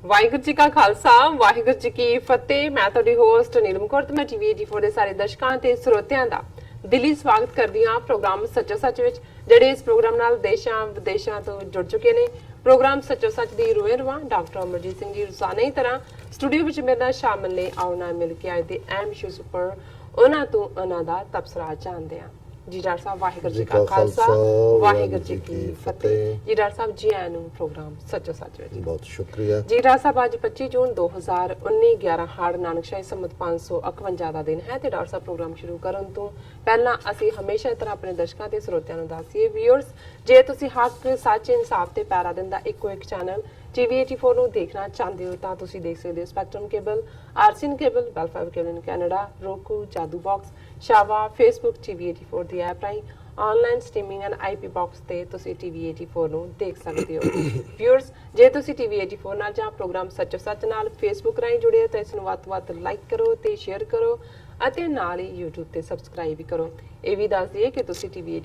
ਵਾਹਿਗੁਰੂ ਜੀ ਕਾ ਖਾਲਸਾ ਵਾਹਿਗੁਰੂ ਜੀ ਕੀ ਫਤਿਹ। ਮੈਂ ਤੁਹਾਡੀ ਹੋਸਟ ਨੀਲਮ ਕੌਰ ਤੇ ਮੈਂ ਟੀਵੀ 84 ਦੇ ਸਾਰੇ ਦਰਸ਼ਕਾਂ ਤੇ ਸਰੋਤਿਆਂ ਦਾ ਦਿਲੀ ਸਵਾਗਤ ਕਰਦੀ ਹਾਂ ਪ੍ਰੋਗਰਾਮ ਸੱਚੋ ਸੱਚ ਵਿੱਚ, ਜਿਹੜੇ ਇਸ ਪ੍ਰੋਗਰਾਮ ਨਾਲ ਦੇਸ਼ਾਂ ਵਿਦੇਸ਼ਾਂ ਤੋਂ ਜੁੜ ਚੁੱਕੇ ਨੇ। ਪ੍ਰੋਗਰਾਮ ਸੱਚੋ ਸੱਚ ਦੀ ਰੂਏ ਰਵਾਂ ਡਾਕਟਰ ਅਮਰਜੀਤ ਸਿੰਘ ਜੀ ਰੋਜ਼ਾਨਾ ਹੀ ਤਰ੍ਹਾਂ ਸਟੂਡੀਓ ਵਿੱਚ ਮੇਰੇ ਨਾਲ ਸ਼ਾਮਲ ਨੇ। ਆਓ ਨਾਲ ਮਿਲ ਕੇ ਅੱਜ ਦੇ ਅਹਿਮ ਇਸ਼ੂਜ਼ ਉੱਪਰ ਉਹਨਾਂ ਤੋਂ ਉਹਨਾਂ ਦਾ ਤਬਸਰਾ ਜਾਣਦੇ ਹਾਂ। ਜੀ ਡਾਕਟਰ ਸਾਹਿਬ ਵਾਹਿਗੁਰੂ ਜੀ ਕਾ ਖਾਲਸਾ ਵਾਹਿਗੁਰੂ ਜੀ ਕੀ ਫਤਿਹ। ਜੀ ਡਾਕਟਰ ਸਾਹਿਬ ਜੀ ਆਇਆਂ ਨੂੰ ਪ੍ਰੋਗਰਾਮ ਸੱਚੋ ਸੱਚ ਵਿੱਚ ਬਹੁਤ ਸ਼ੁਕਰੀਆ। ਜੀ ਡਾਕਟਰ ਸਾਹਿਬ ਅੱਜ 25 ਜੂਨ 2019 11 ਹਾੜ ਨਾਨਕਸ਼ਾਹੀ ਸੰਮਤ 551 ਦਾ ਦਿਨ ਹੈ ਤੇ ਡਾਕਟਰ ਸਾਹਿਬ ਪ੍ਰੋਗਰਾਮ ਸ਼ੁਰੂ ਕਰਨ ਤੋਂ ਪਹਿਲਾਂ ਅਸੀਂ ਹਮੇਸ਼ਾ ਇਸ ਤਰ੍ਹਾਂ ਆਪਣੇ ਦਰਸ਼ਕਾਂ ਤੇ ਸਰੋਤਿਆਂ ਨੂੰ ਦੱਸੀਏ ਵੀਅਰਸ, ਜੇ ਤੁਸੀਂ ਹੱਕ ਸੱਚ ਇਨਸਾਫ ਤੇ ਪੈਰਾ ਦਿੰਦਾ ਇੱਕੋ ਇੱਕ ਚੈਨਲ ਟੀਵੀ 84 ਨੂੰ ਦੇਖਣਾ ਚਾਹੁੰਦੇ ਹੋ ਤਾਂ ਤੁਸੀਂ ਦੇਖ ਸਕਦੇ ਹੋ ਸਪੈਕਟਰਮ ਕੇਬਲ, ਆਰਸੀਨ cable, welfare cable in Canada, roku, Jadoo box, Shaw, Facebook TV 84 ਦੀ ਐਪ ਰਾਹੀਂ online streaming and IP box ਤੇ ਤੁਸੀਂ ਟੀਵੀ 84 ਨੂੰ ਦੇਖ ਸਕਦੇ ਹੋ। ਵੀਅਰਸ, ਜੇ ਤੁਸੀਂ ਟੀਵੀ 84 ਨਾਲ ਜਾਂ ਪ੍ਰੋਗਰਾਮ ਸੱਚੋ ਸੱਚ ਨਾਲ ਫੇਸਬੁੱਕ ਰਾਹੀਂ ਜੁੜੇ ਹੋ ਤਾਂ ਇਸ ਨੂੰ ਵੱਧ ਤੋਂ ਵੱਧ ਲਾਈਕ ਕਰੋ ਤੇ ਸ਼ੇਅਰ ਕਰੋ ਅਤੇ ਨਾਲ ਹੀ YouTube ਤੇ ਸਬਸਕ੍ਰਾਈਬ ਵੀ ਕਰੋ। ਇਹ ਵੀ ਦੱਸ ਦਈਏ ਕਿ ਤੁਸੀਂ ਟੀਵੀ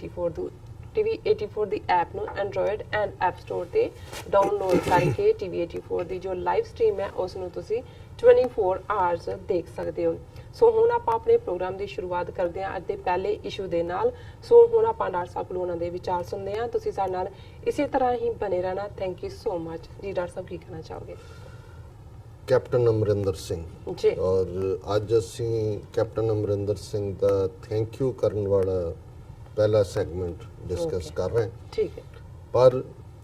84 ਦੀ ਐਪ ਨੂੰ ਐਂਡਰੋਇਡ ਐਂਡ ਐਪ ਸਟੋਰ ਤੇ ਡਾਊਨਲੋਡ ਕਰਕੇ ਟੀਵੀ 84 ਦੀ ਜੋ ਲਾਈਵ ਸਟ੍ਰੀਮ ਹੈ ਉਸ ਨੂੰ ਤੁਸੀਂ 24 ਆਵਰਸ ਦੇਖ ਸਕਦੇ ਹੋ। ਸੋ ਹੁਣ ਆਪਾਂ ਆਪਣੇ ਪ੍ਰੋਗਰਾਮ ਦੀ ਸ਼ੁਰੂਆਤ ਕਰਦੇ ਹਾਂ ਅੱਜ ਦੇ ਪਹਿਲੇ ਇਸ਼ੂ ਦੇ ਨਾਲ। ਸੋ ਹੁਣ ਆਪਾਂ ਡਾਕਟਰ ਸਾਹਿਬ ਕੋਲੋਂ ਉਹਨਾਂ ਦੇ ਵਿਚਾਰ ਸੁਣਦੇ ਹਾਂ। ਤੁਸੀਂ ਸਾਡੇ ਨਾਲ ਇਸੇ ਤਰ੍ਹਾਂ ਹੀ ਬਨੇ ਰਹਿਣਾ। Thank you so much. ਜੀ ਡਾਕਟਰ ਸਾਹਿਬ ਕੀ ਕਹਿਣਾ ਚਾਹੋਗੇ? ਕੈਪਟਨ ਅਮਰਿੰਦਰ ਸਿੰਘ ਜੀ, ਔਰ ਅੱਜ ਅਸੀਂ captain Amarinder Singh the thank you ਕਰਨ ਵਾਲਾ ਪਹਿਲਾ ਸੈਗਮੈਂਟ ਡਿਸਕਸ ਕਰ ਰਹੇ ਹਾਂ। ਠੀਕ ਹੈ। ਪਰ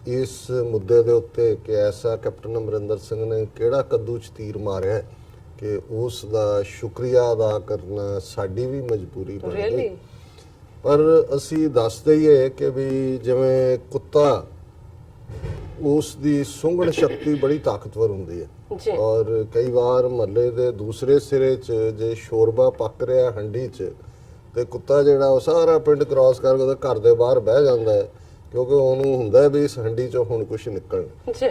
ਇਸ ਮੁੱਦੇ ਦੇ ਉੱਤੇ ਕਿ ਐਸਾ ਕੈਪਟਨ ਅਮਰਿੰਦਰ ਸਿੰਘ ਨੇ ਕਿਹੜਾ ਕੱਦੂ 'ਚ ਤੀਰ ਮਾਰਿਆ ਕਿ ਉਸ ਦਾ ਸ਼ੁਕਰੀਆ ਅਦਾ ਕਰਨਾ ਸਾਡੀ ਵੀ ਮਜਬੂਰੀ ਬਣ ਗਈ। ਪਰ ਅਸੀਂ ਦੱਸਦੇ ਹੀ ਹੈ ਕਿ ਵੀ ਜਿਵੇਂ ਕੁੱਤਾ, ਉਸ ਦੀ ਸੁੰਘਣ ਸ਼ਕਤੀ ਬੜੀ ਤਾਕਤਵਰ ਹੁੰਦੀ ਹੈ ਔਰ ਕਈ ਵਾਰ ਮਹੱਲੇ ਦੇ ਦੂਸਰੇ ਸਿਰੇ 'ਚ ਜੇ ਸ਼ੋਰਬਾ ਪੱਕ ਰਿਹਾ ਹੰਡੀ 'ਚ ਤੇ ਕੁੱਤਾ ਜਿਹੜਾ ਉਹ ਸਾਰਾ ਪਿੰਡ ਕ੍ਰਾਸ ਕਰਕੇ ਉਹਦੇ ਘਰ ਦੇ ਬਾਹਰ ਬਹਿ ਜਾਂਦਾ ਹੈ ਕਿਉਂਕਿ ਉਹਨੂੰ ਹੁੰਦਾ ਵੀ ਇਸ ਹੰਡੀ 'ਚੋਂ ਹੁਣ ਕੁਝ ਨਿਕਲਣਾ। ਜੀ,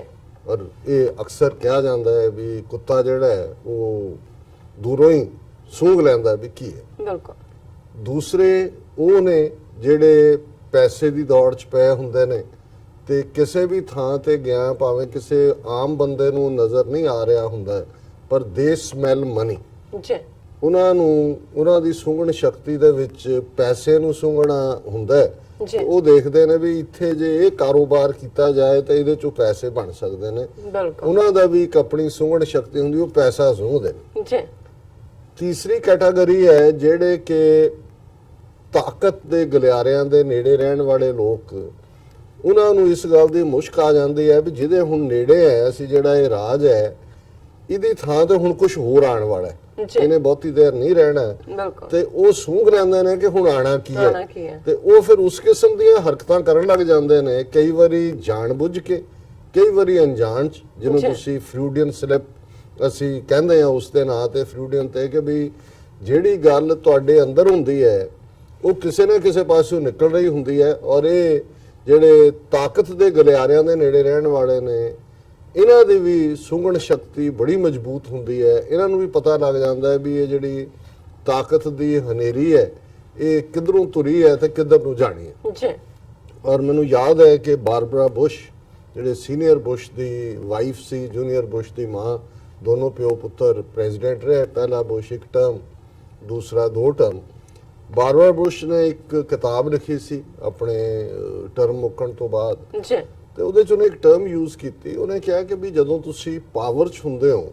ਔਰ ਇਹ ਅਕਸਰ ਕਿਹਾ ਜਾਂਦਾ ਹੈ ਵੀ ਕੁੱਤਾ ਜਿਹੜਾ ਹੈ ਉਹ ਦੂਰੋਂ ਹੀ ਸੂੰਘ ਲੈਂਦਾ ਵੀ ਕੀ ਹੈ। ਬਿਲਕੁਲ। ਦੂਸਰੇ ਉਹ ਨੇ ਜਿਹੜੇ ਪੈਸੇ ਦੀ ਦੌੜ 'ਚ ਪਏ ਹੁੰਦੇ ਨੇ ਤੇ ਕਿਸੇ ਵੀ ਥਾਂ ਤੇ ਗਿਆ ਭਾਵੇਂ ਕਿਸੇ ਆਮ ਬੰਦੇ ਨੂੰ ਨਜ਼ਰ ਨਹੀਂ ਆ ਰਿਹਾ ਹੁੰਦਾ ਪਰ ਦੇ ਸਮੈਲ ਮਨੀ। ਜੀ, ਉਹਨਾਂ ਦੀ ਸੁੰਘਣ ਸ਼ਕਤੀ ਦੇ ਵਿੱਚ ਪੈਸੇ ਨੂੰ ਸੁੰਘਣਾ ਹੁੰਦਾ ਹੈ। ਉਹ ਦੇਖਦੇ ਨੇ ਵੀ ਇੱਥੇ ਜੇ ਇਹ ਕਾਰੋਬਾਰ ਕੀਤਾ ਜਾਏ ਤਾਂ ਇਹਦੇ ਚੋਂ ਪੈਸੇ ਬਣ ਸਕਦੇ ਨੇ। ਉਹਨਾਂ ਦਾ ਵੀ ਇੱਕ ਆਪਣੀ ਸੁੰਘਣ ਸ਼ਕਤੀ ਹੁੰਦੀ, ਉਹ ਪੈਸਾ ਸੁੰਘਦੇ ਨੇ। ਤੀਸਰੀ ਕੈਟਾਗਰੀ ਹੈ ਜਿਹੜੇ ਕਿ ਤਾਕਤ ਦੇ ਗਲਿਆਰਿਆਂ ਦੇ ਨੇੜੇ ਰਹਿਣ ਵਾਲੇ ਲੋਕ, ਉਹਨਾਂ ਨੂੰ ਇਸ ਗੱਲ ਦੀ ਮੁਸ਼ਕ ਆ ਜਾਂਦੀ ਹੈ ਵੀ ਜਿਹਦੇ ਹੁਣ ਨੇੜੇ ਹੈ ਅਸੀਂ ਜਿਹੜਾ ਇਹ ਰਾਜ ਹੈ ਇਹਦੀ ਥਾਂ ਤੇ ਹੁਣ ਕੁਝ ਹੋਰ ਆਉਣ ਵਾਲਾ ਹੈ, ਇਹਨੇ ਬਹੁਤੀ ਦੇਰ ਨਹੀਂ ਰਹਿਣਾ ਤੇ ਉਹ ਸੂੰਘ ਲੈਂਦੇ ਨੇ ਕਿ ਹੁਣ ਆਣਾ ਕੀ ਹੈ ਤੇ ਉਹ ਫਿਰ ਉਸ ਕਿਸਮ ਦੀਆਂ ਹਰਕਤਾਂ ਕਰਨ ਲੱਗ ਜਾਂਦੇ ਨੇ, ਕਈ ਵਾਰੀ ਜਾਣਬੁੱਝ ਕੇ, ਕਈ ਵਾਰੀ ਅਣਜਾਣ ਚ, ਜਿਹਨੂੰ ਤੁਸੀਂ ਫਰੂਡੀਅਨ ਸਲਿਪ ਅਸੀਂ ਕਹਿੰਦੇ ਆ ਉਸ ਦੇ ਨਾਂ ਤੇ ਫਰੂਡੀਅਨ ਤੇ, ਕਿ ਵੀ ਜਿਹੜੀ ਗੱਲ ਤੁਹਾਡੇ ਅੰਦਰ ਹੁੰਦੀ ਹੈ ਉਹ ਕਿਸੇ ਨਾ ਕਿਸੇ ਪਾਸੋਂ ਨਿਕਲ ਰਹੀ ਹੁੰਦੀ ਹੈ। ਔਰ ਇਹ ਜਿਹੜੇ ਤਾਕਤ ਦੇ ਗਲਿਆਰਿਆਂ ਦੇ ਨੇੜੇ ਰਹਿਣ ਵਾਲੇ ਨੇ ਇਹਨਾਂ ਦੀ ਵੀ ਸੁੰਘਣ ਸ਼ਕਤੀ ਬੜੀ ਮਜ਼ਬੂਤ ਹੁੰਦੀ ਹੈ। ਇਹਨਾਂ ਨੂੰ ਵੀ ਪਤਾ ਲੱਗ ਜਾਂਦਾ ਹੈ ਵੀ ਇਹ ਜਿਹੜੀ ਤਾਕਤ ਦੀ ਹਨੇਰੀ ਹੈ ਇਹ ਕਿੱਧਰੋਂ ਤੁਰੀ ਹੈ ਤੇ ਕਿੱਧਰ ਨੂੰ ਜਾਣੀ ਹੈ। ਔਰ ਮੈਨੂੰ ਯਾਦ ਹੈ ਕਿ ਬਾਰਬਰਾ ਬੁਸ਼ ਜਿਹੜੇ ਸੀਨੀਅਰ ਬੁਸ਼ ਦੀ ਵਾਈਫ ਸੀ, ਜੂਨੀਅਰ ਬੁਸ਼ ਦੀ ਮਾਂ, ਦੋਨੋਂ ਪਿਓ ਪੁੱਤਰ ਪ੍ਰੈਜ਼ੀਡੈਂਟ ਰਹੇ। ਪਹਿਲਾ ਬੁਸ਼ 1 ਟਰਮ, ਦੂਸਰਾ 2 ਟਰਮ। ਬਾਰਬਰਾ ਬੁਸ਼ ਨੇ ਇੱਕ ਕਿਤਾਬ ਲਿਖੀ ਸੀ ਆਪਣੇ ਟਰਮ ਮੁੱਕਣ ਤੋਂ ਬਾਅਦ ਤੇ ਉਹਦੇ 'ਚ ਉਹਨੇ ਇੱਕ ਟਰਮ ਯੂਜ਼ ਕੀਤੀ। ਉਹਨੇ ਕਿਹਾ ਕਿ ਵੀ ਜਦੋਂ ਤੁਸੀਂ ਪਾਵਰ 'ਚ ਹੁੰਦੇ ਹੋ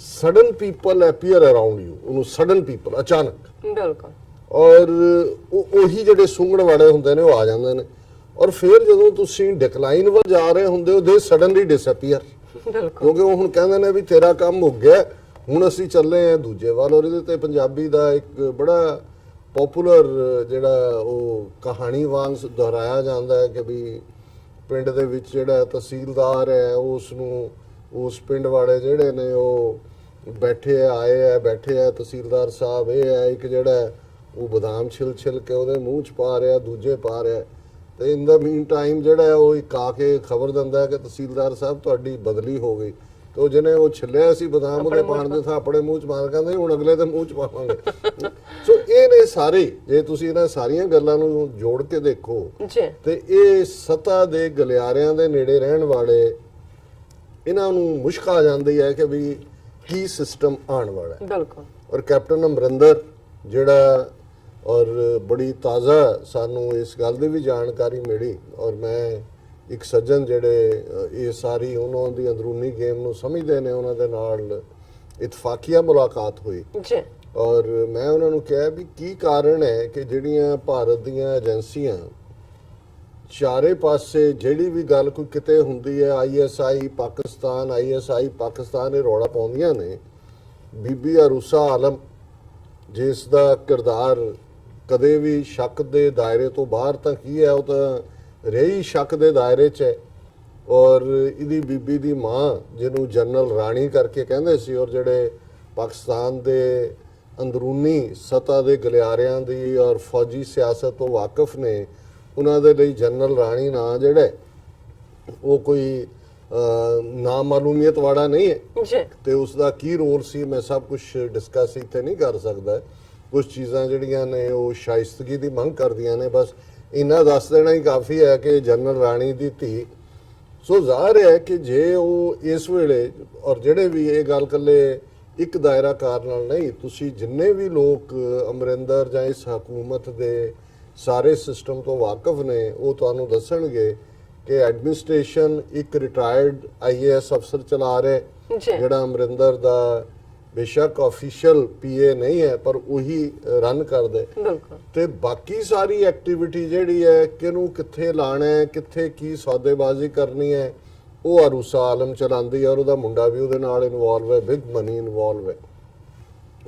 sudden people appear around you, ਉਹਨੂੰ ਸਡਨ ਪੀਪਲ, ਅਚਾਨਕ। ਬਿਲਕੁਲ। ਔਰ ਉਹੀ ਜਿਹੜੇ ਸੁੰਘਣ ਵਾਲੇ ਹੁੰਦੇ ਨੇ ਉਹ ਆ ਜਾਂਦੇ ਨੇ ਔਰ ਫਿਰ ਜਦੋਂ ਤੁਸੀਂ ਡਿਕਲਾਈਨ ਵੱਲ ਜਾ ਰਹੇ ਹੁੰਦੇ ਹੋ ਦੇ ਸਡਨਲੀ ਡਿਸਅਪੀਅਰ, ਕਿਉਂਕਿ ਉਹ ਹੁਣ ਕਹਿੰਦੇ ਨੇ ਵੀ ਤੇਰਾ ਕੰਮ ਹੋ ਗਿਆ, ਹੁਣ ਅਸੀਂ ਚੱਲੇ ਆ ਦੂਜੇ ਵੱਲ। ਔਰ ਇਹਦੇ ਤੇ ਪੰਜਾਬੀ ਦਾ ਇੱਕ ਬੜਾ ਪਪੂਲਰ ਜਿਹੜਾ ਉਹ ਕਹਾਣੀ ਵਾਂਗ ਦੁਹਰਾਇਆ ਜਾਂਦਾ ਹੈ ਕਿ ਵੀ ਪਿੰਡ ਦੇ ਵਿੱਚ ਜਿਹੜਾ ਤਹਿਸੀਲਦਾਰ ਹੈ ਉਸ ਨੂੰ ਉਸ ਪਿੰਡ ਵਾਲੇ ਜਿਹੜੇ ਨੇ ਉਹ ਬੈਠੇ ਆ ਤਹਿਸੀਲਦਾਰ ਸਾਹਿਬ ਇਹ ਹੈ ਇੱਕ ਜਿਹੜਾ ਉਹ ਬਦਾਮ ਛਿਲ ਕੇ ਉਹਦੇ ਮੂੰਹ 'ਚ ਪਾ ਰਿਹਾ, ਦੂਜੇ ਪਾ ਰਿਹਾ ਤੇ ਇਨ ਦਾ ਮੀਨ ਟਾਈਮ ਜਿਹੜਾ ਉਹ ਇੱਕ ਆ ਕੇ ਖਬਰ ਦਿੰਦਾ ਹੈ ਕਿ ਤਹਿਸੀਲਦਾਰ ਸਾਹਿਬ ਤੁਹਾਡੀ ਬਦਲੀ ਹੋ ਗਈ। ਤੇ ਉਹ ਜਿਹਨੇ ਉਹ ਛਿੱਲਿਆ ਸੀ ਬਦਾਮ ਉਹਦੇ ਪਾਣ ਦੇ ਥਾਂ ਆਪਣੇ ਮੂੰਹ 'ਚ ਮਾਰ ਕਹਿੰਦੇ ਹੁਣ ਅਗਲੇ ਦੇ ਮੂੰਹ 'ਚ ਪਾਵਾਂਗੇ। ਸੋ ਇਹ ਨੇ ਸਾਰੇ, ਜੇ ਤੁਸੀਂ ਇਹਨਾਂ ਸਾਰੀਆਂ ਗੱਲਾਂ ਨੂੰ ਜੋੜ ਕੇ ਦੇਖੋ ਤੇ ਇਹ ਸਤਾ ਦੇ ਗਲਿਆਰਿਆਂ ਦੇ ਨੇੜੇ ਰਹਿਣ ਵਾਲੇ ਇਹਨਾਂ ਨੂੰ ਮੁਸ਼ਕ ਆ ਜਾਂਦੀ ਹੈ ਕਿ ਵੀ ਕੀ ਸਿਸਟਮ ਆਉਣ ਵਾਲਾ ਹੈ। ਬਿਲਕੁਲ। ਔਰ ਕੈਪਟਨ ਅਮਰਿੰਦਰ ਜਿਹੜਾ ਔਰ ਬੜੀ ਤਾਜ਼ਾ ਸਾਨੂੰ ਇਸ ਗੱਲ ਦੀ ਵੀ ਜਾਣਕਾਰੀ ਮਿਲੀ, ਔਰ ਮੈਂ ਇੱਕ ਸੱਜਣ ਜਿਹੜੇ ਇਹ ਸਾਰੀ ਉਹਨਾਂ ਦੀ ਅੰਦਰੂਨੀ ਗੇਮ ਨੂੰ ਸਮਝਦੇ ਨੇ, ਉਹਨਾਂ ਦੇ ਨਾਲ ਇਤਫਾਕੀਆ ਮੁਲਾਕਾਤ ਹੋਈ ਜੀ। ਔਰ ਮੈਂ ਉਹਨਾਂ ਨੂੰ ਕਿਹਾ ਵੀ ਕੀ ਕਾਰਨ ਹੈ ਕਿ ਜਿਹੜੀਆਂ ਭਾਰਤ ਦੀਆਂ ਏਜੰਸੀਆਂ ਚਾਰੇ ਪਾਸੇ ਜਿਹੜੀ ਵੀ ਗੱਲ ਕੋਈ ਕਿਤੇ ਹੁੰਦੀ ਹੈ, ISI ਪਾਕਿਸਤਾਨ ਇਹ ਰੌਲਾ ਪਾਉਂਦੀਆਂ ਨੇ। ਬੀਬੀ ਅਰੂਸਾ ਆਲਮ ਜਿਸ ਦਾ ਕਿਰਦਾਰ ਕਦੇ ਵੀ ਸ਼ੱਕ ਦੇ ਦਾਇਰੇ ਤੋਂ ਬਾਹਰ ਤਾਂ ਕੀ ਹੈ, ਉਹ ਤਾਂ ਰਹੀ ਸ਼ੱਕ ਦੇ ਦਾਇਰੇ 'ਚ ਹੈ। ਔਰ ਇਹਦੀ ਬੀਬੀ ਦੀ ਮਾਂ ਜਿਹਨੂੰ ਜਨਰਲ ਰਾਣੀ ਕਰਕੇ ਕਹਿੰਦੇ ਸੀ, ਔਰ ਜਿਹੜੇ ਪਾਕਿਸਤਾਨ ਦੇ ਅੰਦਰੂਨੀ ਸਤ੍ਹਾ ਦੇ ਗਲਿਆਰਿਆਂ ਦੀ ਔਰ ਫੌਜੀ ਸਿਆਸਤ ਤੋਂ ਵਾਕਿਫ ਨੇ, ਉਹਨਾਂ ਦੇ ਲਈ ਜਨਰਲ ਰਾਣੀ ਨਾਂ ਜਿਹੜਾ ਉਹ ਕੋਈ ਨਾਮਾਲੂਮੀਅਤ ਵਾਲਾ ਨਹੀਂ ਹੈ ਜੀ। ਤੇ ਉਸ ਦਾ ਕੀ ਰੋਲ ਸੀ ਮੈਂ ਸਭ ਕੁਝ ਡਿਸਕਸ ਇੱਥੇ ਨਹੀਂ ਕਰ ਸਕਦਾ। ਕੁਝ ਚੀਜ਼ਾਂ ਜਿਹੜੀਆਂ ਨੇ ਉਹ ਸ਼ਾਇਸਤਗੀ ਦੀ ਮੰਗ ਕਰਦੀਆਂ ਨੇ, ਬਸ ਇੰਨਾ ਦੱਸ ਦੇਣਾ ਹੀ ਕਾਫੀ ਹੈ ਕਿ ਜਨਰਲ ਰਾਣੀ ਦੀ ਧੀ। ਸੋ ਜ਼ਾਹਰ ਹੈ ਕਿ ਜੇ ਉਹ ਇਸ ਵੇਲੇ ਔਰ ਜਿਹੜੇ ਵੀ ਇਹ ਗੱਲ ਕੱਲੇ ਇੱਕ ਦਾਇਰਾਕਾਰ ਨਾਲ ਨਹੀਂ, ਤੁਸੀਂ ਜਿੰਨੇ ਵੀ ਲੋਕ ਅਮਰਿੰਦਰ ਜਾਂ ਇਸ ਹਕੂਮਤ ਦੇ ਸਾਰੇ ਸਿਸਟਮ ਤੋਂ ਵਾਕਿਫ ਨੇ, ਉਹ ਤੁਹਾਨੂੰ ਦੱਸਣਗੇ ਕਿ ਐਡਮਿਨਿਸਟ੍ਰੇਸ਼ਨ ਇੱਕ ਰਿਟਾਇਰਡ IAS ਅਫਸਰ ਚਲਾ ਰਿਹਾ, ਜਿਹੜਾ ਅਮਰਿੰਦਰ ਦਾ ਬੇਸ਼ੱਕ ਆਫੀਸ਼ੀਅਲ PA ਨਹੀਂ ਹੈ ਪਰ ਉਹੀ ਰਨ ਕਰਦੇ। ਤੇ ਬਾਕੀ ਸਾਰੀ ਐਕਟੀਵਿਟੀ ਜਿਹੜੀ ਹੈ ਕਿਹਨੂੰ ਕਿੱਥੇ ਲਾਣਾ ਹੈ, ਕਿੱਥੇ ਕੀ ਸੌਦੇਬਾਜ਼ੀ ਕਰਨੀ ਹੈ, ਉਹ ਅਰੂਸਾ ਆਲਮ ਚਲਾਉਂਦੀ ਹੈ, ਔਰ ਉਹਦਾ ਮੁੰਡਾ ਵੀ ਉਹਦੇ ਨਾਲ ਇਨਵੋਲਵ ਹੈ, ਬਿਗ ਮਨੀ ਇਨਵੋਲਵ ਹੈ।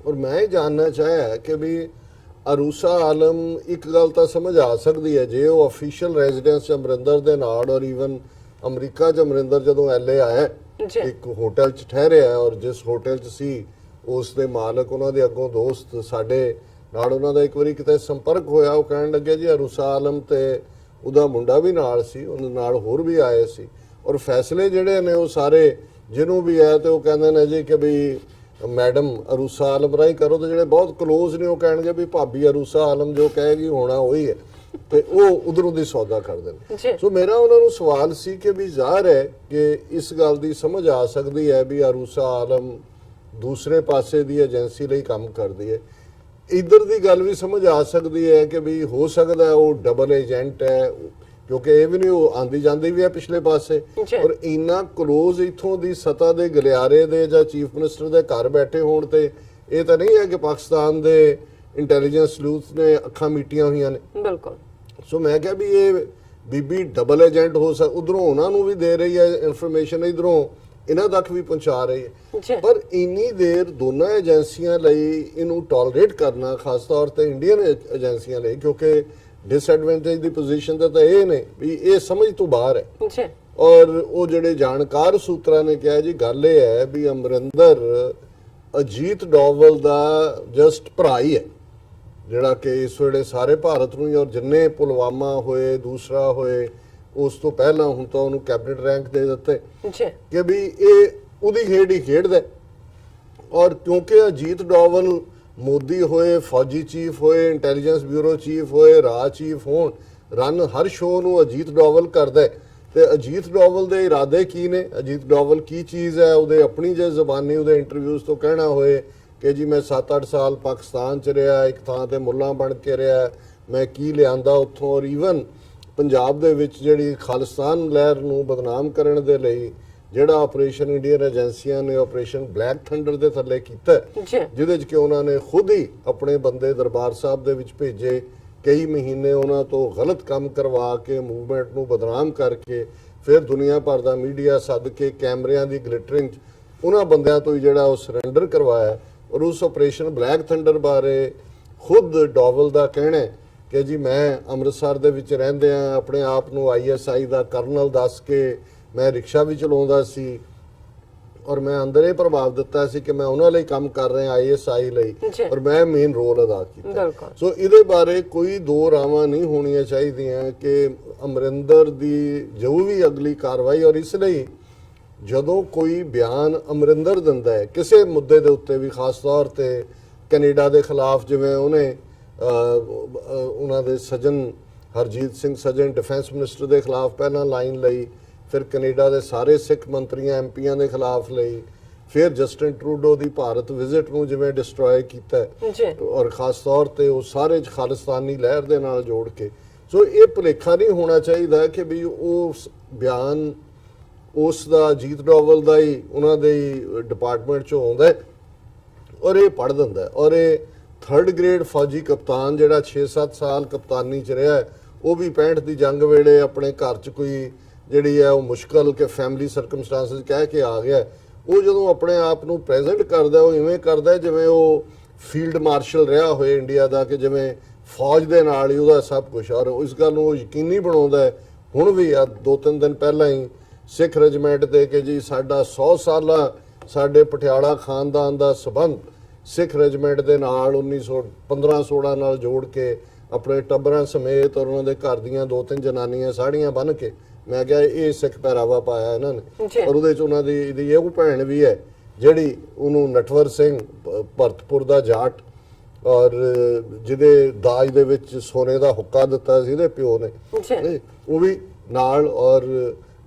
ਔਰ ਮੈਂ ਇਹ ਜਾਣਨਾ ਚਾਹਿਆ ਕਿ ਵੀ ਅਰੂਸਾ ਆਲਮ ਇੱਕ ਗੱਲ ਤਾਂ ਸਮਝ ਆ ਸਕਦੀ ਹੈ, ਜੇ ਉਹ ਅਫੀਸ਼ੀਅਲ ਰੈਜ਼ੀਡੈਂਸ ਅਮਰਿੰਦਰ ਦੇ ਨਾਲ ਔਰ ਈਵਨ ਅਮਰੀਕਾ 'ਚ ਅਮਰਿੰਦਰ ਜਦੋਂ LA ਆਇਆ ਇੱਕ ਹੋਟਲ 'ਚ ਠਹਿਰਿਆ, ਔਰ ਜਿਸ ਹੋਟਲ 'ਚ ਸੀ ਉਸ ਦੇ ਮਾਲਕ ਉਹਨਾਂ ਦੇ ਅੱਗੋਂ ਦੋਸਤ ਸਾਡੇ ਨਾਲ ਉਹਨਾਂ ਦਾ ਇੱਕ ਵਾਰੀ ਕਿਤੇ ਸੰਪਰਕ ਹੋਇਆ, ਉਹ ਕਹਿਣ ਲੱਗੇ ਜੀ ਅਰੂਸਾ ਆਲਮ ਤੇ ਉਹਦਾ ਮੁੰਡਾ ਵੀ ਨਾਲ ਸੀ, ਉਹਦੇ ਨਾਲ ਹੋਰ ਵੀ ਆਏ ਸੀ, ਔਰ ਫੈਸਲੇ ਜਿਹੜੇ ਨੇ ਉਹ ਸਾਰੇ ਜਿਹਨੂੰ ਵੀ ਹੈ ਤੇ ਉਹ ਕਹਿੰਦੇ ਨੇ ਜੀ ਕਿ ਵੀ ਮੈਡਮ ਅਰੂਸਾ ਆਲਮ ਰਾਹੀਂ ਕਰੋ, ਤੇ ਜਿਹੜੇ ਬਹੁਤ ਕਲੋਜ਼ ਨੇ ਉਹ ਕਹਿਣਗੇ ਵੀ ਭਾਬੀ ਅਰੂਸਾ ਆਲਮ ਜੋ ਕਹੇਗੀ ਹੋਣਾ ਉਹੀ ਹੈ, ਤੇ ਉਹ ਉਧਰੋਂ ਦੀ ਸੌਦਾ ਕਰਦੇ ਨੇ। ਸੋ ਮੇਰਾ ਉਹਨਾਂ ਨੂੰ ਸਵਾਲ ਸੀ ਕਿ ਵੀ ਜ਼ਾਹਰ ਹੈ ਕਿ ਇਸ ਗੱਲ ਦੀ ਸਮਝ ਆ ਸਕਦੀ ਹੈ ਵੀ ਅਰੂਸਾ ਆਲਮ ਦੂਸਰੇ ਪਾਸੇ ਦੀ ਏਜੰਸੀ ਲਈ ਕੰਮ ਕਰਦੀ ਹੈ। ਇੱਧਰ ਦੀ ਗੱਲ ਵੀ ਸਮਝ ਆ ਸਕਦੀ ਹੈ ਕਿ ਵੀ ਹੋ ਸਕਦਾ ਉਹ ਡਬਲ ਏਜੰਟ ਹੈ, ਕਿਉਂਕਿ ਇਹ ਵੀ ਨਹੀਂ ਉਹ ਆਂਦੀ ਜਾਂਦੀ ਵੀ ਹੈ ਪਿਛਲੇ ਪਾਸੇ, ਔਰ ਇੰਨਾ ਕਲੋਜ਼ ਇਥੋਂ ਦੀ ਸਤਾ ਦੇ ਗਲਿਆਰੇ ਦੇ ਜਾਂ ਚੀਫ ਮਿਨਿਸਟਰ ਦੇ ਘਰ ਬੈਠੇ ਹੋਣ ਤੇ ਇਹ ਤਾਂ ਨਹੀਂ ਹੈ ਕਿ ਪਾਕਿਸਤਾਨ ਦੇ ਇੰਟੈਲੀਜੈਂਸ ਸਲੂਥ ਨੇ ਅੱਖਾਂ ਮੀਟੀਆਂ ਹੋਈਆਂ ਨੇ। ਬਿਲਕੁਲ। ਸੋ ਮੈਂ ਕਿਹਾ ਵੀ ਇਹ ਬੀਬੀ ਡਬਲ ਏਜੰਟ ਹੋ ਸਕਦਾ, ਉਧਰੋਂ ਉਹਨਾਂ ਨੂੰ ਵੀ ਦੇ ਰਹੀ ਹੈ ਇਨਫੋਰਮੇਸ਼ਨ, ਇਧਰੋਂ ਇਹਨਾਂ ਤੱਕ ਵੀ ਪਹੁੰਚਾ ਰਹੀ ਹੈ। ਪਰ ਇੰਨੀ ਦੇਰ ਦੋਨਾਂ ਏਜੰਸੀਆਂ ਲਈ ਇਹਨੂੰ ਟੋਲਰੇਟ ਕਰਨਾ, ਖਾਸ ਤੌਰ ਤੇ ਇੰਡੀਅਨ ਏਜੰਸੀਆਂ ਲਈ, ਕਿਉਂਕਿ ਡਿਸਐਡਵਾਂਟੇਜ ਦੀ ਪੋਜੀਸ਼ਨ ਤੇ ਤਾਂ ਇਹ ਨੇ ਵੀ ਇਹ ਸਮਝ ਤੋਂ ਬਾਹਰ ਹੈ। ਔਰ ਉਹ ਜਿਹੜੇ ਜਾਣਕਾਰ ਸੂਤਰਾਂ ਨੇ ਕਿਹਾ ਜੀ ਗੱਲ ਇਹ ਹੈ ਵੀ ਅਮਰਿੰਦਰ ਅਜੀਤ ਡੋਵਲ ਦਾ ਜਸਟ ਭਰਾ ਹੀ ਹੈ, ਜਿਹੜਾ ਕਿ ਇਸ ਵੇਲੇ ਸਾਰੇ ਭਾਰਤ ਨੂੰ ਔਰ ਜਿੰਨੇ ਪੁਲਵਾਮਾ ਹੋਏ ਦੂਸਰਾ ਹੋਏ ਉਸ ਤੋਂ ਪਹਿਲਾਂ ਹੁਣ ਤਾਂ ਉਹਨੂੰ ਕੈਬਨਿਟ ਰੈਂਕ ਦੇ ਦਿੱਤੇ ਕਿ ਵੀ ਇਹ ਉਹਦੀ ਖੇਡ ਹੀ ਖੇਡਦਾ। ਔਰ ਕਿਉਂਕਿ ਅਜੀਤ ਡੋਵਲ ਮੋਦੀ ਹੋਏ, ਫੌਜੀ ਚੀਫ ਹੋਏ, ਇੰਟੈਲੀਜੈਂਸ ਬਿਊਰੋ ਚੀਫ ਹੋਏ, ਰਾਹ ਚੀਫ ਹੋਣ, ਰਨ ਹਰ ਸ਼ੋਅ ਨੂੰ ਅਜੀਤ ਡੋਵਲ ਕਰਦਾ। ਤੇ ਅਜੀਤ ਡੋਵਲ ਦੇ ਇਰਾਦੇ ਕੀ ਨੇ, ਅਜੀਤ ਡੋਵਲ ਕੀ ਚੀਜ਼ ਹੈ, ਉਹਦੇ ਆਪਣੀ ਜੇ ਜ਼ਬਾਨੀ ਉਹਦੇ ਇੰਟਰਵਿਊਜ਼ ਤੋਂ ਕਹਿਣਾ ਹੋਏ ਕਿ ਜੀ ਮੈਂ 7-8 ਸਾਲ ਪਾਕਿਸਤਾਨ 'ਚ ਰਿਹਾ, ਇੱਕ ਥਾਂ ਤੇ ਮੁੱਲਾ ਬਣ ਕੇ ਰਿਹਾ, ਮੈਂ ਕੀ ਲਿਆਂਦਾ ਉੱਥੋਂ, ਔਰ ਈਵਨ ਪੰਜਾਬ ਦੇ ਵਿੱਚ ਜਿਹੜੀ ਖਾਲਿਸਤਾਨ ਲਹਿਰ ਨੂੰ ਬਦਨਾਮ ਕਰਨ ਦੇ ਲਈ ਜਿਹੜਾ ਆਪਰੇਸ਼ਨ ਇੰਡੀਅਨ ਏਜੰਸੀਆਂ ਨੇ ਆਪਰੇਸ਼ਨ ਬਲੈਕ ਥੰਡਰ ਦੇ ਥੱਲੇ ਕੀਤਾ, ਜਿਹਦੇ 'ਚ ਕਿ ਉਹਨਾਂ ਨੇ ਖੁਦ ਹੀ ਆਪਣੇ ਬੰਦੇ ਦਰਬਾਰ ਸਾਹਿਬ ਦੇ ਵਿੱਚ ਭੇਜੇ, ਕਈ ਮਹੀਨੇ ਉਹਨਾਂ ਤੋਂ ਗਲਤ ਕੰਮ ਕਰਵਾ ਕੇ ਮੂਵਮੈਂਟ ਨੂੰ ਬਦਨਾਮ ਕਰਕੇ ਫਿਰ ਦੁਨੀਆ ਭਰ ਦਾ ਮੀਡੀਆ ਸੱਦ ਕੇ ਕੈਮਰਿਆਂ ਦੀ ਗਲਿਟਰਿੰਗ 'ਚ ਉਹਨਾਂ ਬੰਦਿਆਂ ਤੋਂ ਹੀ ਜਿਹੜਾ ਉਹ ਸਰੈਂਡਰ ਕਰਵਾਇਆ। ਔਰ ਉਸ ਆਪਰੇਸ਼ਨ ਬਲੈਕ ਥੰਡਰ ਬਾਰੇ ਖੁਦ ਡੋਵਲ ਦਾ ਕਹਿਣਾ ਕਿ ਜੀ ਮੈਂ ਅੰਮ੍ਰਿਤਸਰ ਦੇ ਵਿੱਚ ਰਹਿੰਦੇ ਆ ਆਪਣੇ ਆਪ ਨੂੰ ISI ਦਾ ਕਰਨਲ ਦੱਸ ਕੇ ਮੈਂ ਰਿਕਸ਼ਾ ਵੀ ਚਲਾਉਂਦਾ ਸੀ, ਔਰ ਮੈਂ ਅੰਦਰ ਇਹ ਪ੍ਰਭਾਵ ਦਿੱਤਾ ਸੀ ਕਿ ਮੈਂ ਉਹਨਾਂ ਲਈ ਕੰਮ ਕਰ ਰਿਹਾ ISI ਲਈ, ਔਰ ਮੈਂ ਮੇਨ ਰੋਲ ਅਦਾ ਕੀਤਾ। ਸੋ ਇਹਦੇ ਬਾਰੇ ਕੋਈ ਦੋ ਰਾਵਾਂ ਨਹੀਂ ਹੋਣੀਆਂ ਚਾਹੀਦੀਆਂ ਕਿ ਅਮਰਿੰਦਰ ਦੀ ਜੋ ਵੀ ਅਗਲੀ ਕਾਰਵਾਈ, ਔਰ ਇਸ ਲਈ ਜਦੋਂ ਕੋਈ ਬਿਆਨ ਅਮਰਿੰਦਰ ਦਿੰਦਾ ਹੈ ਕਿਸੇ ਮੁੱਦੇ ਦੇ ਉੱਤੇ ਵੀ, ਖਾਸ ਤੌਰ ਤੇ ਕੈਨੇਡਾ ਦੇ ਖਿਲਾਫ, ਜਿਵੇਂ ਉਹਨੇ ਉਹਨਾਂ ਦੇ ਸੱਜਣ ਹਰਜੀਤ ਸਿੰਘ ਸੱਜਣ ਡਿਫੈਂਸ ਮਿਨਿਸਟਰ ਦੇ ਖਿਲਾਫ ਪਹਿਲਾਂ ਲਾਈਨ ਲਈ, ਫਿਰ ਕੈਨੇਡਾ ਦੇ ਸਾਰੇ ਸਿੱਖ ਮੰਤਰੀਆਂ ਐਮਪੀਆਂ ਦੇ ਖਿਲਾਫ ਲਈ, ਫਿਰ ਜਸਟਿਨ ਟਰੂਡੋ ਦੀ ਭਾਰਤ ਵਿਜ਼ਿਟ ਨੂੰ ਜਿਵੇਂ ਡਿਸਟਰੋਏ ਕੀਤਾ ਜੀ, ਔਰ ਖਾਸ ਤੌਰ ਤੇ ਉਹ ਸਾਰੇ ਖਾਲਿਸਤਾਨੀ ਲਹਿਰ ਦੇ ਨਾਲ ਜੋੜ ਕੇ। ਸੋ ਇਹ ਭੁਲੇਖਾ ਨਹੀਂ ਹੋਣਾ ਚਾਹੀਦਾ ਕਿ ਵੀ ਉਹ ਬਿਆਨ ਉਸ ਦਾ ਜੀਤ ਡੋਵਲ ਦਾ ਹੀ ਉਹਨਾਂ ਦੇ ਡਿਪਾਰਟਮੈਂਟ ਚੋਂ ਆਉਂਦਾ ਹੈ ਔਰ ਇਹ ਪੜ੍ਹ ਦਿੰਦਾ ਹੈ। ਔਰ ਇਹ 3rd ਗ੍ਰੇਡ ਫੌਜੀ ਕਪਤਾਨ ਜਿਹੜਾ 6-7 ਸਾਲ ਕਪਤਾਨੀ ਚ ਰਿਹਾ, ਉਹ ਵੀ 65 ਦੀ ਜੰਗ ਵੇਲੇ ਆਪਣੇ ਘਰ ਚ ਕੋਈ ਜਿਹੜੀ ਹੈ ਉਹ ਮੁਸ਼ਕਲ ਕਿ ਫੈਮਿਲੀ ਸਰਕਮਸਟੈਂਸਸ ਕਹਿ ਕੇ ਆ ਗਿਆ, ਉਹ ਜਦੋਂ ਆਪਣੇ ਆਪ ਨੂੰ ਪ੍ਰੈਜ਼ੈਂਟ ਕਰਦਾ ਉਹ ਇਵੇਂ ਕਰਦਾ ਜਿਵੇਂ ਉਹ ਫੀਲਡ ਮਾਰਸ਼ਲ ਰਿਹਾ ਹੋਏ ਇੰਡੀਆ ਦਾ, ਕਿ ਜਿਵੇਂ ਫੌਜ ਦੇ ਨਾਲ ਹੀ ਉਹਦਾ ਸਭ ਕੁਝ। ਔਰ ਇਸ ਗੱਲ ਨੂੰ ਉਹ ਯਕੀਨੀ ਬਣਾਉਂਦਾ ਹੈ। ਹੁਣ ਵੀ ਆ 2-3 ਦਿਨ ਪਹਿਲਾਂ ਹੀ ਸਿੱਖ ਰੈਜੀਮੈਂਟ ਦੇ ਕਿ ਜੀ ਸਾਡਾ 100 ਸਾਲਾ ਸਾਡੇ ਪਟਿਆਲਾ ਖਾਨਦਾਨ ਦਾ ਸਬੰਧ ਸਿੱਖ ਰੈਜੀਮੈਂਟ ਦੇ ਨਾਲ 1915-16 ਨਾਲ ਜੋੜ ਕੇ ਆਪਣੇ ਟੱਬਰਾਂ ਸਮੇਤ ਔਰ ਉਹਨਾਂ ਦੇ ਘਰ ਦੀਆਂ 2-3 ਜਨਾਨੀਆਂ ਸਾੜੀਆਂ ਬੰਨ੍ਹ ਕੇ, ਮੈਂ ਕਿਹਾ ਇਹ ਸਿੱਖ ਪਹਿਰਾਵਾ ਪਾਇਆ ਇਹਨਾਂ ਨੇ। ਔਰ ਉਹਦੇ ਚ ਉਹਨਾਂ ਦੀ ਇਹ ਭੈਣ ਵੀ ਹੈ ਜਿਹੜੀ ਉਹਨੂੰ ਨਟਵਰ ਸਿੰਘ ਭਰਤਪੁਰ ਦਾ ਜਾਟ ਔਰ ਜਿਹਦੇ ਦਾਜ ਦੇ ਵਿੱਚ ਸੋਨੇ ਦਾ ਹੁੱਕਾ ਦਿੱਤਾ ਸੀ ਇਹਦੇ ਪਿਓ ਨੇ, ਉਹ ਵੀ ਨਾਲ। ਔਰ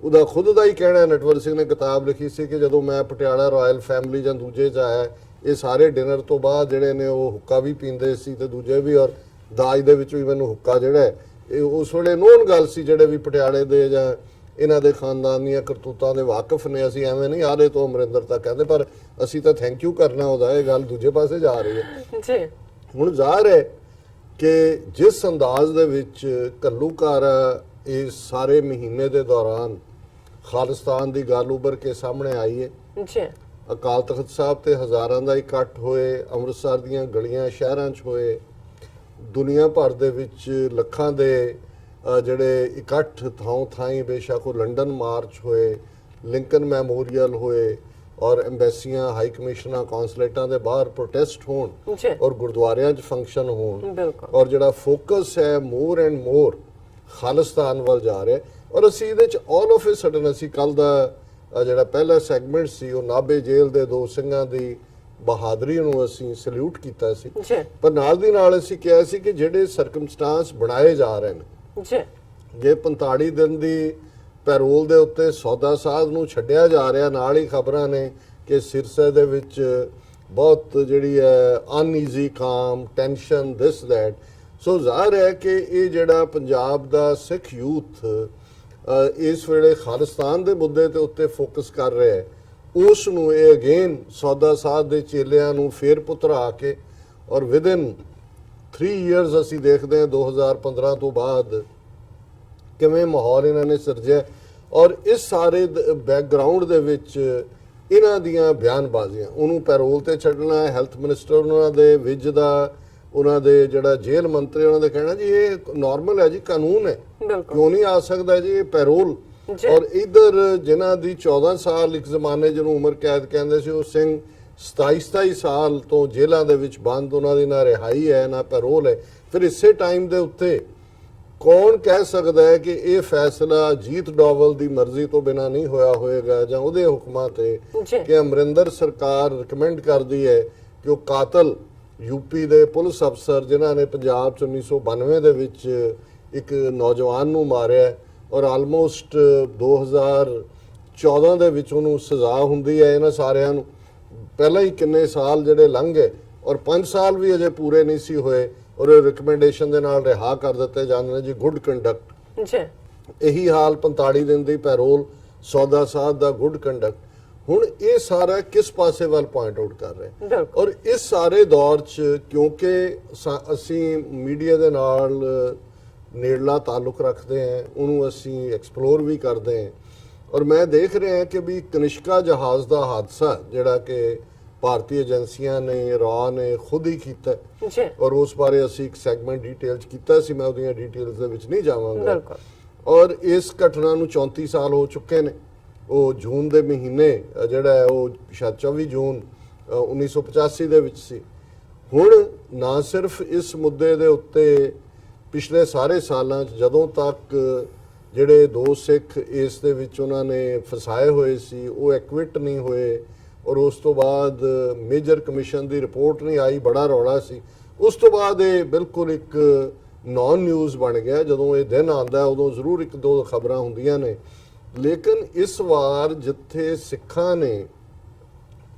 ਉਹਦਾ ਖੁਦ ਦਾ ਹੀ ਕਹਿਣਾ, ਨਟਵਰ ਸਿੰਘ ਨੇ ਕਿਤਾਬ ਲਿਖੀ ਸੀ ਕਿ ਜਦੋਂ ਮੈਂ ਪਟਿਆਲਾ ਰਾਇਲ ਫੈਮਿਲੀ ਜਾਂ ਦੂਜੇ ਚ ਆਇਆ, ਇਹ ਸਾਰੇ ਡਿਨਰ ਤੋਂ ਬਾਅਦ ਜਿਹੜੇ ਨੇ ਉਹ ਹੁੱਕਾ ਵੀ ਪੀਂਦੇ ਸੀ ਤੇ ਦੂਜੇ ਵੀ, ਔਰ ਦਾਜ ਦੇ ਵਿੱਚ ਵੀ ਮੈਨੂੰ ਹੁੱਕਾ ਜਿਹੜਾ ਇਹ ਉਸ ਵੇਲੇ ਨੋਨ ਗੱਲ ਸੀ, ਜਿਹੜੇ ਵੀ ਪਟਿਆਲੇ ਦੇ ਜਾਂ ਇਹਨਾਂ ਦੇ ਖਾਨਦਾਨ ਦੀਆਂ ਕਰਤੂਤਾਂ ਦੇ ਵਾਕਿਫ ਨੇ। ਅਸੀਂ ਐਵੇਂ ਨਹੀਂ ਆਲੇ ਤੋਂ ਅਮਰਿੰਦਰ ਤੱਕ ਕਹਿੰਦੇ, ਪਰ ਅਸੀਂ ਤਾਂ ਥੈਂਕ ਯੂ ਕਰਨਾ ਉਹਦਾ, ਇਹ ਗੱਲ ਦੂਜੇ ਪਾਸੇ ਜਾ ਰਹੀ ਹੈ ਜੀ। ਹੁਣ ਜ਼ਾਹਰ ਹੈ ਕਿ ਜਿਸ ਅੰਦਾਜ਼ ਦੇ ਵਿੱਚ ਘੱਲੂਘਾਰਾ ਇਸ ਸਾਰੇ ਮਹੀਨੇ ਦੇ ਦੌਰਾਨ ਖਾਲਿਸਤਾਨ ਦੀ ਗੱਲ ਉੱਭਰ ਕੇ ਸਾਹਮਣੇ ਆਈ ਹੈ ਜੀ, ਅਕਾਲ ਤਖਤ ਸਾਹਿਬ ਤੇ ਹਜ਼ਾਰਾਂ ਦਾ ਇਕੱਠ ਹੋਏ, ਅੰਮ੍ਰਿਤਸਰ ਦੀਆਂ ਗਲੀਆਂ ਸ਼ਹਿਰਾਂ 'ਚ ਹੋਏ, ਦੁਨੀਆ ਭਰ ਦੇ ਵਿੱਚ ਲੱਖਾਂ ਦੇ ਜਿਹੜੇ ਇਕੱਠ ਥਾਂ ਥਾਈਂ, ਬੇਸ਼ੱਕ ਉਹ ਲੰਡਨ ਮਾਰਚ ਹੋਏ, ਲਿੰਕਨ ਮੈਮੋਰੀਅਲ ਹੋਏ ਔਰ ਐਮਬੈਸੀਆਂ, ਹਾਈ ਕਮਿਸ਼ਨਾਂ, ਕੌਂਸਲੇਟਾਂ ਦੇ ਬਾਹਰ ਪ੍ਰੋਟੈਸਟ ਹੋਣ ਔਰ ਗੁਰਦੁਆਰਿਆਂ 'ਚ ਫੰਕਸ਼ਨ ਹੋਣ, ਔਰ ਜਿਹੜਾ ਫੋਕਸ ਹੈ ਮੋਰ ਐਂਡ ਮੋਰ ਖਾਲਿਸਤਾਨ ਵੱਲ ਜਾ ਰਿਹਾ। ਔਰ ਅਸੀਂ ਇਹਦੇ 'ਚ ਆਲ ਆਫ ਏ ਸਡਨ, ਅਸੀਂ ਕੱਲ ਦਾ ਜਿਹੜਾ ਪਹਿਲਾ ਸੈਗਮੈਂਟ ਸੀ ਉਹ ਨਾਭੇ ਜੇਲ੍ਹ ਦੇ 2 ਸਿੰਘਾਂ ਦੀ ਬਹਾਦਰੀ ਨੂੰ ਅਸੀਂ ਸਲੂਟ ਕੀਤਾ ਸੀ, ਪਰ ਨਾਲ ਦੀ ਨਾਲ ਅਸੀਂ ਕਿਹਾ ਸੀ ਕਿ ਜਿਹੜੇ ਸਰਕਮਸਟੈਂਸ ਬਣਾਏ ਜਾ ਰਹੇ ਨੇ, ਜੇ 45 ਦਿਨ ਦੀ ਪੈਰੋਲ ਦੇ ਉੱਤੇ ਸੌਦਾ ਸਾਧ ਨੂੰ ਛੱਡਿਆ ਜਾ ਰਿਹਾ, ਨਾਲ ਹੀ ਖਬਰਾਂ ਨੇ ਕਿ ਸਿਰਸੇ ਦੇ ਵਿੱਚ ਬਹੁਤ ਜਿਹੜੀ ਹੈ ਅਨਈਜ਼ੀ ਕਾਮ, ਟੈਨਸ਼ਨ, ਦਿਸ ਦੈਟ। ਸੋ ਜ਼ਾਹਰ ਹੈ ਕਿ ਇਹ ਜਿਹੜਾ ਪੰਜਾਬ ਦਾ ਸਿੱਖ ਯੂਥ ਇਸ ਵੇਲੇ ਖਾਲਿਸਤਾਨ ਦੇ ਮੁੱਦੇ ਦੇ ਉੱਤੇ ਫੋਕਸ ਕਰ ਰਿਹਾ ਹੈ, ਉਸ ਨੂੰ ਇਹ ਅਗੇਨ ਸੌਦਾ ਸਾਧ ਦੇ ਚੇਲਿਆਂ ਨੂੰ ਫੇਰ ਪੁੱਤਰਾ ਕੇ, ਔਰ ਵਿਦਿਨ 3 ਇਅਰਸ ਅਸੀਂ ਦੇਖਦੇ ਹਾਂ 2015 ਤੋਂ ਬਾਅਦ ਕਿਵੇਂ ਮਾਹੌਲ ਇਹਨਾਂ ਨੇ ਸਿਰਜਿਆ। ਔਰ ਇਸ ਸਾਰੇ ਬੈਕਗ੍ਰਾਉਂਡ ਦੇ ਵਿੱਚ ਇਹਨਾਂ ਦੀਆਂ ਬਿਆਨਬਾਜ਼ੀਆਂ, ਉਹਨੂੰ ਪੈਰੋਲ ਤੇ ਛੱਡਣਾ, ਹੈਲਥ ਮਿਨਿਸਟਰ ਉਹਨਾਂ ਦੇ ਵਿਜ ਦਾ, ਉਹਨਾਂ ਦੇ ਜਿਹੜਾ ਜੇਲ੍ਹ ਮੰਤਰੀ ਉਹਨਾਂ ਦੇ ਕਹਿਣਾ ਜੀ ਇਹ ਨਾਰਮਲ ਹੈ ਜੀ, ਕਾਨੂੰਨ ਹੈ, ਕਿਉਂ ਨਹੀਂ ਆ ਸਕਦਾ ਜੀ ਇਹ ਪੈਰੋਲ। ਔਰ ਇਧਰ ਜਿਨ੍ਹਾਂ ਦੀ 14 ਸਾਲ ਇੱਕ ਜ਼ਮਾਨੇ ਜਿਹਨੂੰ ਉਮਰ ਕੈਦ ਕਹਿੰਦੇ ਸੀ, ਉਹ ਸਿੰਘ 27 ਸਾਲ ਤੋਂ ਜੇਲ੍ਹਾਂ ਦੇ ਵਿੱਚ ਬੰਦ, ਉਹਨਾਂ ਦੀ ਨਾ ਰਿਹਾਈ ਹੈ ਨਾ ਪੈਰੋਲ ਹੈ। ਫਿਰ ਇਸੇ ਟਾਈਮ ਦੇ ਉੱਤੇ ਕੌਣ ਕਹਿ ਸਕਦਾ ਹੈ ਕਿ ਇਹ ਫੈਸਲਾ ਜੀਤ ਡੋਵਲ ਦੀ ਮਰਜ਼ੀ ਤੋਂ ਬਿਨਾਂ ਨਹੀਂ ਹੋਇਆ ਹੋਵੇਗਾ ਜਾਂ ਉਹਦੇ ਹੁਕਮਾਂ ਤੇ, ਕਿ ਅਮਰਿੰਦਰ ਸਰਕਾਰ ਰਿਕਮੈਂਡ ਕਰਦੀ ਹੈ ਕਿ ਉਹ ਕਾਤਲ ਯੂਪੀ ਦੇ ਪੁਲਿਸ ਅਫਸਰ ਜਿਨ੍ਹਾਂ ਨੇ ਪੰਜਾਬ 'ਚ 1992 ਦੇ ਵਿੱਚ ਇੱਕ ਨੌਜਵਾਨ ਨੂੰ ਮਾਰਿਆ ਔਰ ਆਲਮੋਸਟ 2014 ਦੇ ਵਿੱਚ ਉਹਨੂੰ ਸਜ਼ਾ ਹੁੰਦੀ ਹੈ, ਇਹਨਾਂ ਸਾਰਿਆਂ ਨੂੰ ਪਹਿਲਾਂ ਹੀ ਕਿੰਨੇ ਸਾਲ ਜਿਹੜੇ ਲੰਘ ਗਏ ਔਰ 5 ਸਾਲ ਵੀ ਅਜੇ ਪੂਰੇ ਨਹੀਂ ਸੀ ਹੋਏ ਔਰ ਰਿਕਮੈਂਡੇਸ਼ਨ ਦੇ ਨਾਲ ਰਿਹਾ ਕਰ ਦਿੱਤੇ ਜਾਂਦੇ ਨੇ ਜੀ, ਗੁੱਡ ਕੰਡਕਟ। ਇਹੀ ਹਾਲ 45 ਦਿਨ ਦੀ ਪੈਰੋਲ, ਸੌਦਾ ਸਾਧ ਦਾ ਗੁੱਡ ਕੰਡਕਟ। ਹੁਣ ਇਹ ਸਾਰਾ ਕਿਸ ਪਾਸੇ ਵੱਲ ਪੁਆਇੰਟ ਆਊਟ ਕਰ ਰਹੇ, ਔਰ ਇਸ ਸਾਰੇ ਦੌਰ 'ਚ ਕਿਉਂਕਿ ਅਸੀਂ ਮੀਡੀਆ ਦੇ ਨਾਲ ਨੇੜਲਾ ਤਾਲੁਕ ਰੱਖਦੇ ਹਾਂ, ਉਹਨੂੰ ਅਸੀਂ ਐਕਸਪਲੋਰ ਵੀ ਕਰਦੇ ਹਾਂ, ਔਰ ਮੈਂ ਦੇਖ ਰਿਹਾ ਕਿ ਵੀ ਕਨਿਸ਼ਕਾ ਜਹਾਜ਼ ਦਾ ਹਾਦਸਾ ਜਿਹੜਾ ਕਿ ਭਾਰਤੀ ਏਜੰਸੀਆਂ ਨੇ, ਰਾ ਨੇ ਖੁਦ ਹੀ ਕੀਤਾ, ਔਰ ਉਸ ਬਾਰੇ ਅਸੀਂ ਇੱਕ ਸੈਗਮੈਂਟ ਡਿਟੇਲ 'ਚ ਕੀਤਾ ਸੀ, ਮੈਂ ਉਹਦੀਆਂ ਡਿਟੇਲਸ ਦੇ ਵਿੱਚ ਨਹੀਂ ਜਾਵਾਂਗਾ। ਔਰ ਇਸ ਘਟਨਾ ਨੂੰ 34 ਸਾਲ ਹੋ ਚੁੱਕੇ ਨੇ। ਉਹ ਜੂਨ ਦੇ ਮਹੀਨੇ ਜਿਹੜਾ ਹੈ ਉਹ ਸ਼ਾਇਦ 24 ਜੂਨ 1985 ਦੇ ਵਿੱਚ ਸੀ। ਹੁਣ ਨਾ ਸਿਰਫ ਇਸ ਮੁੱਦੇ ਦੇ ਉੱਤੇ ਪਿਛਲੇ ਸਾਰੇ ਸਾਲਾਂ 'ਚ ਜਦੋਂ ਤੱਕ ਜਿਹੜੇ 2 ਸਿੱਖ ਇਸ ਦੇ ਵਿੱਚ ਉਹਨਾਂ ਨੇ ਫਸਾਏ ਹੋਏ ਸੀ ਉਹ ਐਕਵਿਟ ਨਹੀਂ ਹੋਏ, ਔਰ ਉਸ ਤੋਂ ਬਾਅਦ ਮੇਜਰ ਕਮਿਸ਼ਨ ਦੀ ਰਿਪੋਰਟ ਨਹੀਂ ਆਈ, ਬੜਾ ਰੌਲਾ ਸੀ। ਉਸ ਤੋਂ ਬਾਅਦ ਇਹ ਬਿਲਕੁਲ ਇੱਕ ਨਾਨ ਨਿਊਜ਼ ਬਣ ਗਿਆ। ਜਦੋਂ ਇਹ ਦਿਨ ਆਉਂਦਾ ਉਦੋਂ ਜ਼ਰੂਰ 1-2 ਖਬਰਾਂ ਹੁੰਦੀਆਂ ਨੇ ਲੇਕਿਨ ਇਸ ਵਾਰ ਜਿੱਥੇ ਸਿੱਖਾਂ ਨੇ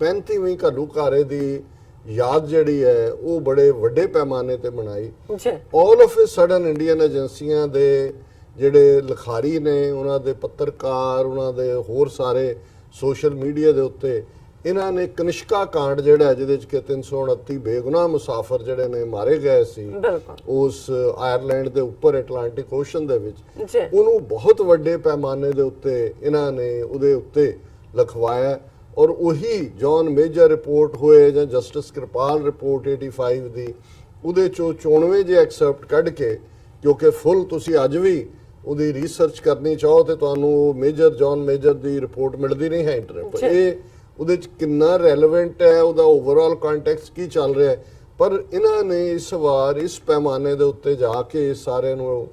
35ਵੀਂ ਘੱਲੂਘਾਰੇ ਦੀ ਯਾਦ ਜਿਹੜੀ ਹੈ ਉਹ ਬੜੇ ਵੱਡੇ ਪੈਮਾਨੇ ਤੇ ਮਨਾਈ, ਜੀ all of a sudden Indian ਏਜੰਸੀਆਂ ਦੇ ਜਿਹੜੇ ਲਿਖਾਰੀ ਨੇ, ਉਹਨਾਂ ਦੇ ਪੱਤਰਕਾਰ, ਉਹਨਾਂ ਦੇ ਹੋਰ ਸਾਰੇ ਸੋਸ਼ਲ ਮੀਡੀਆ ਦੇ ਉੱਤੇ ਇਹਨਾਂ ਨੇ ਕਨਿਸ਼ਕਾ ਕਾਂਡ ਜਿਹੜਾ ਜਿਹਦੇ ਚ ਕਿ 329 ਬੇਗੁਨਾਹ ਮੁਸਾਫਰ ਜਿਹੜੇ ਨੇ ਮਾਰੇ ਗਏ ਸੀ ਬਿਲਕੁਲ ਉਸ ਆਇਰਲੈਂਡ ਦੇ ਉੱਪਰ ਐਟਲਾਂਟਿਕ ਓਸ਼ਨ ਦੇ ਵਿੱਚ, ਜੀ ਉਹਨੂੰ ਬਹੁਤ ਵੱਡੇ ਪੈਮਾਨੇ ਦੇ ਉੱਤੇ ਇਹਨਾਂ ਨੇ ਉਹਦੇ ਉੱਤੇ ਲਿਖਵਾਇਆ। ਔਰ ਉਹੀ ਜੌਨ ਮੇਜਰ ਰਿਪੋਰਟ ਹੋਏ ਜਾਂ ਜਸਟਿਸ ਕਿਰਪਾਲ ਰਿਪੋਰਟ 85 ਦੀ, ਉਹਦੇ ਚੋਂ 94 ਜੇ ਐਕਸੈਪਟ ਕੱਢ ਕੇ, ਕਿਉਂਕਿ ਫੁੱਲ ਤੁਸੀਂ ਅੱਜ ਵੀ ਉਹਦੀ ਰਿਸਰਚ ਕਰਨੀ ਚਾਹੋ ਤੇ ਤੁਹਾਨੂੰ ਮੇਜਰ ਜੌਨ ਮੇਜਰ ਦੀ ਰਿਪੋਰਟ ਮਿਲਦੀ ਨਹੀਂ ਹੈ ਇੰਟਰਨੈਟ ਪਰ ਇਹ ਉਹਦੇ ਚ ਕਿੰਨਾ ਰੈਲੇਵੈਂਟ ਹੈ, ਉਹਦਾ ਓਵਰਆਲ ਕੰਟੈਕਸਟ ਕੀ ਚੱਲ ਰਿਹਾ ਹੈ। ਪਰ ਇਹਨਾਂ ਨੇ ਇਸ ਵਾਰ ਇਸ ਪੈਮਾਨੇ ਦੇ ਉੱਤੇ ਜਾ ਕੇ ਸਾਰਿਆਂ ਨੂੰ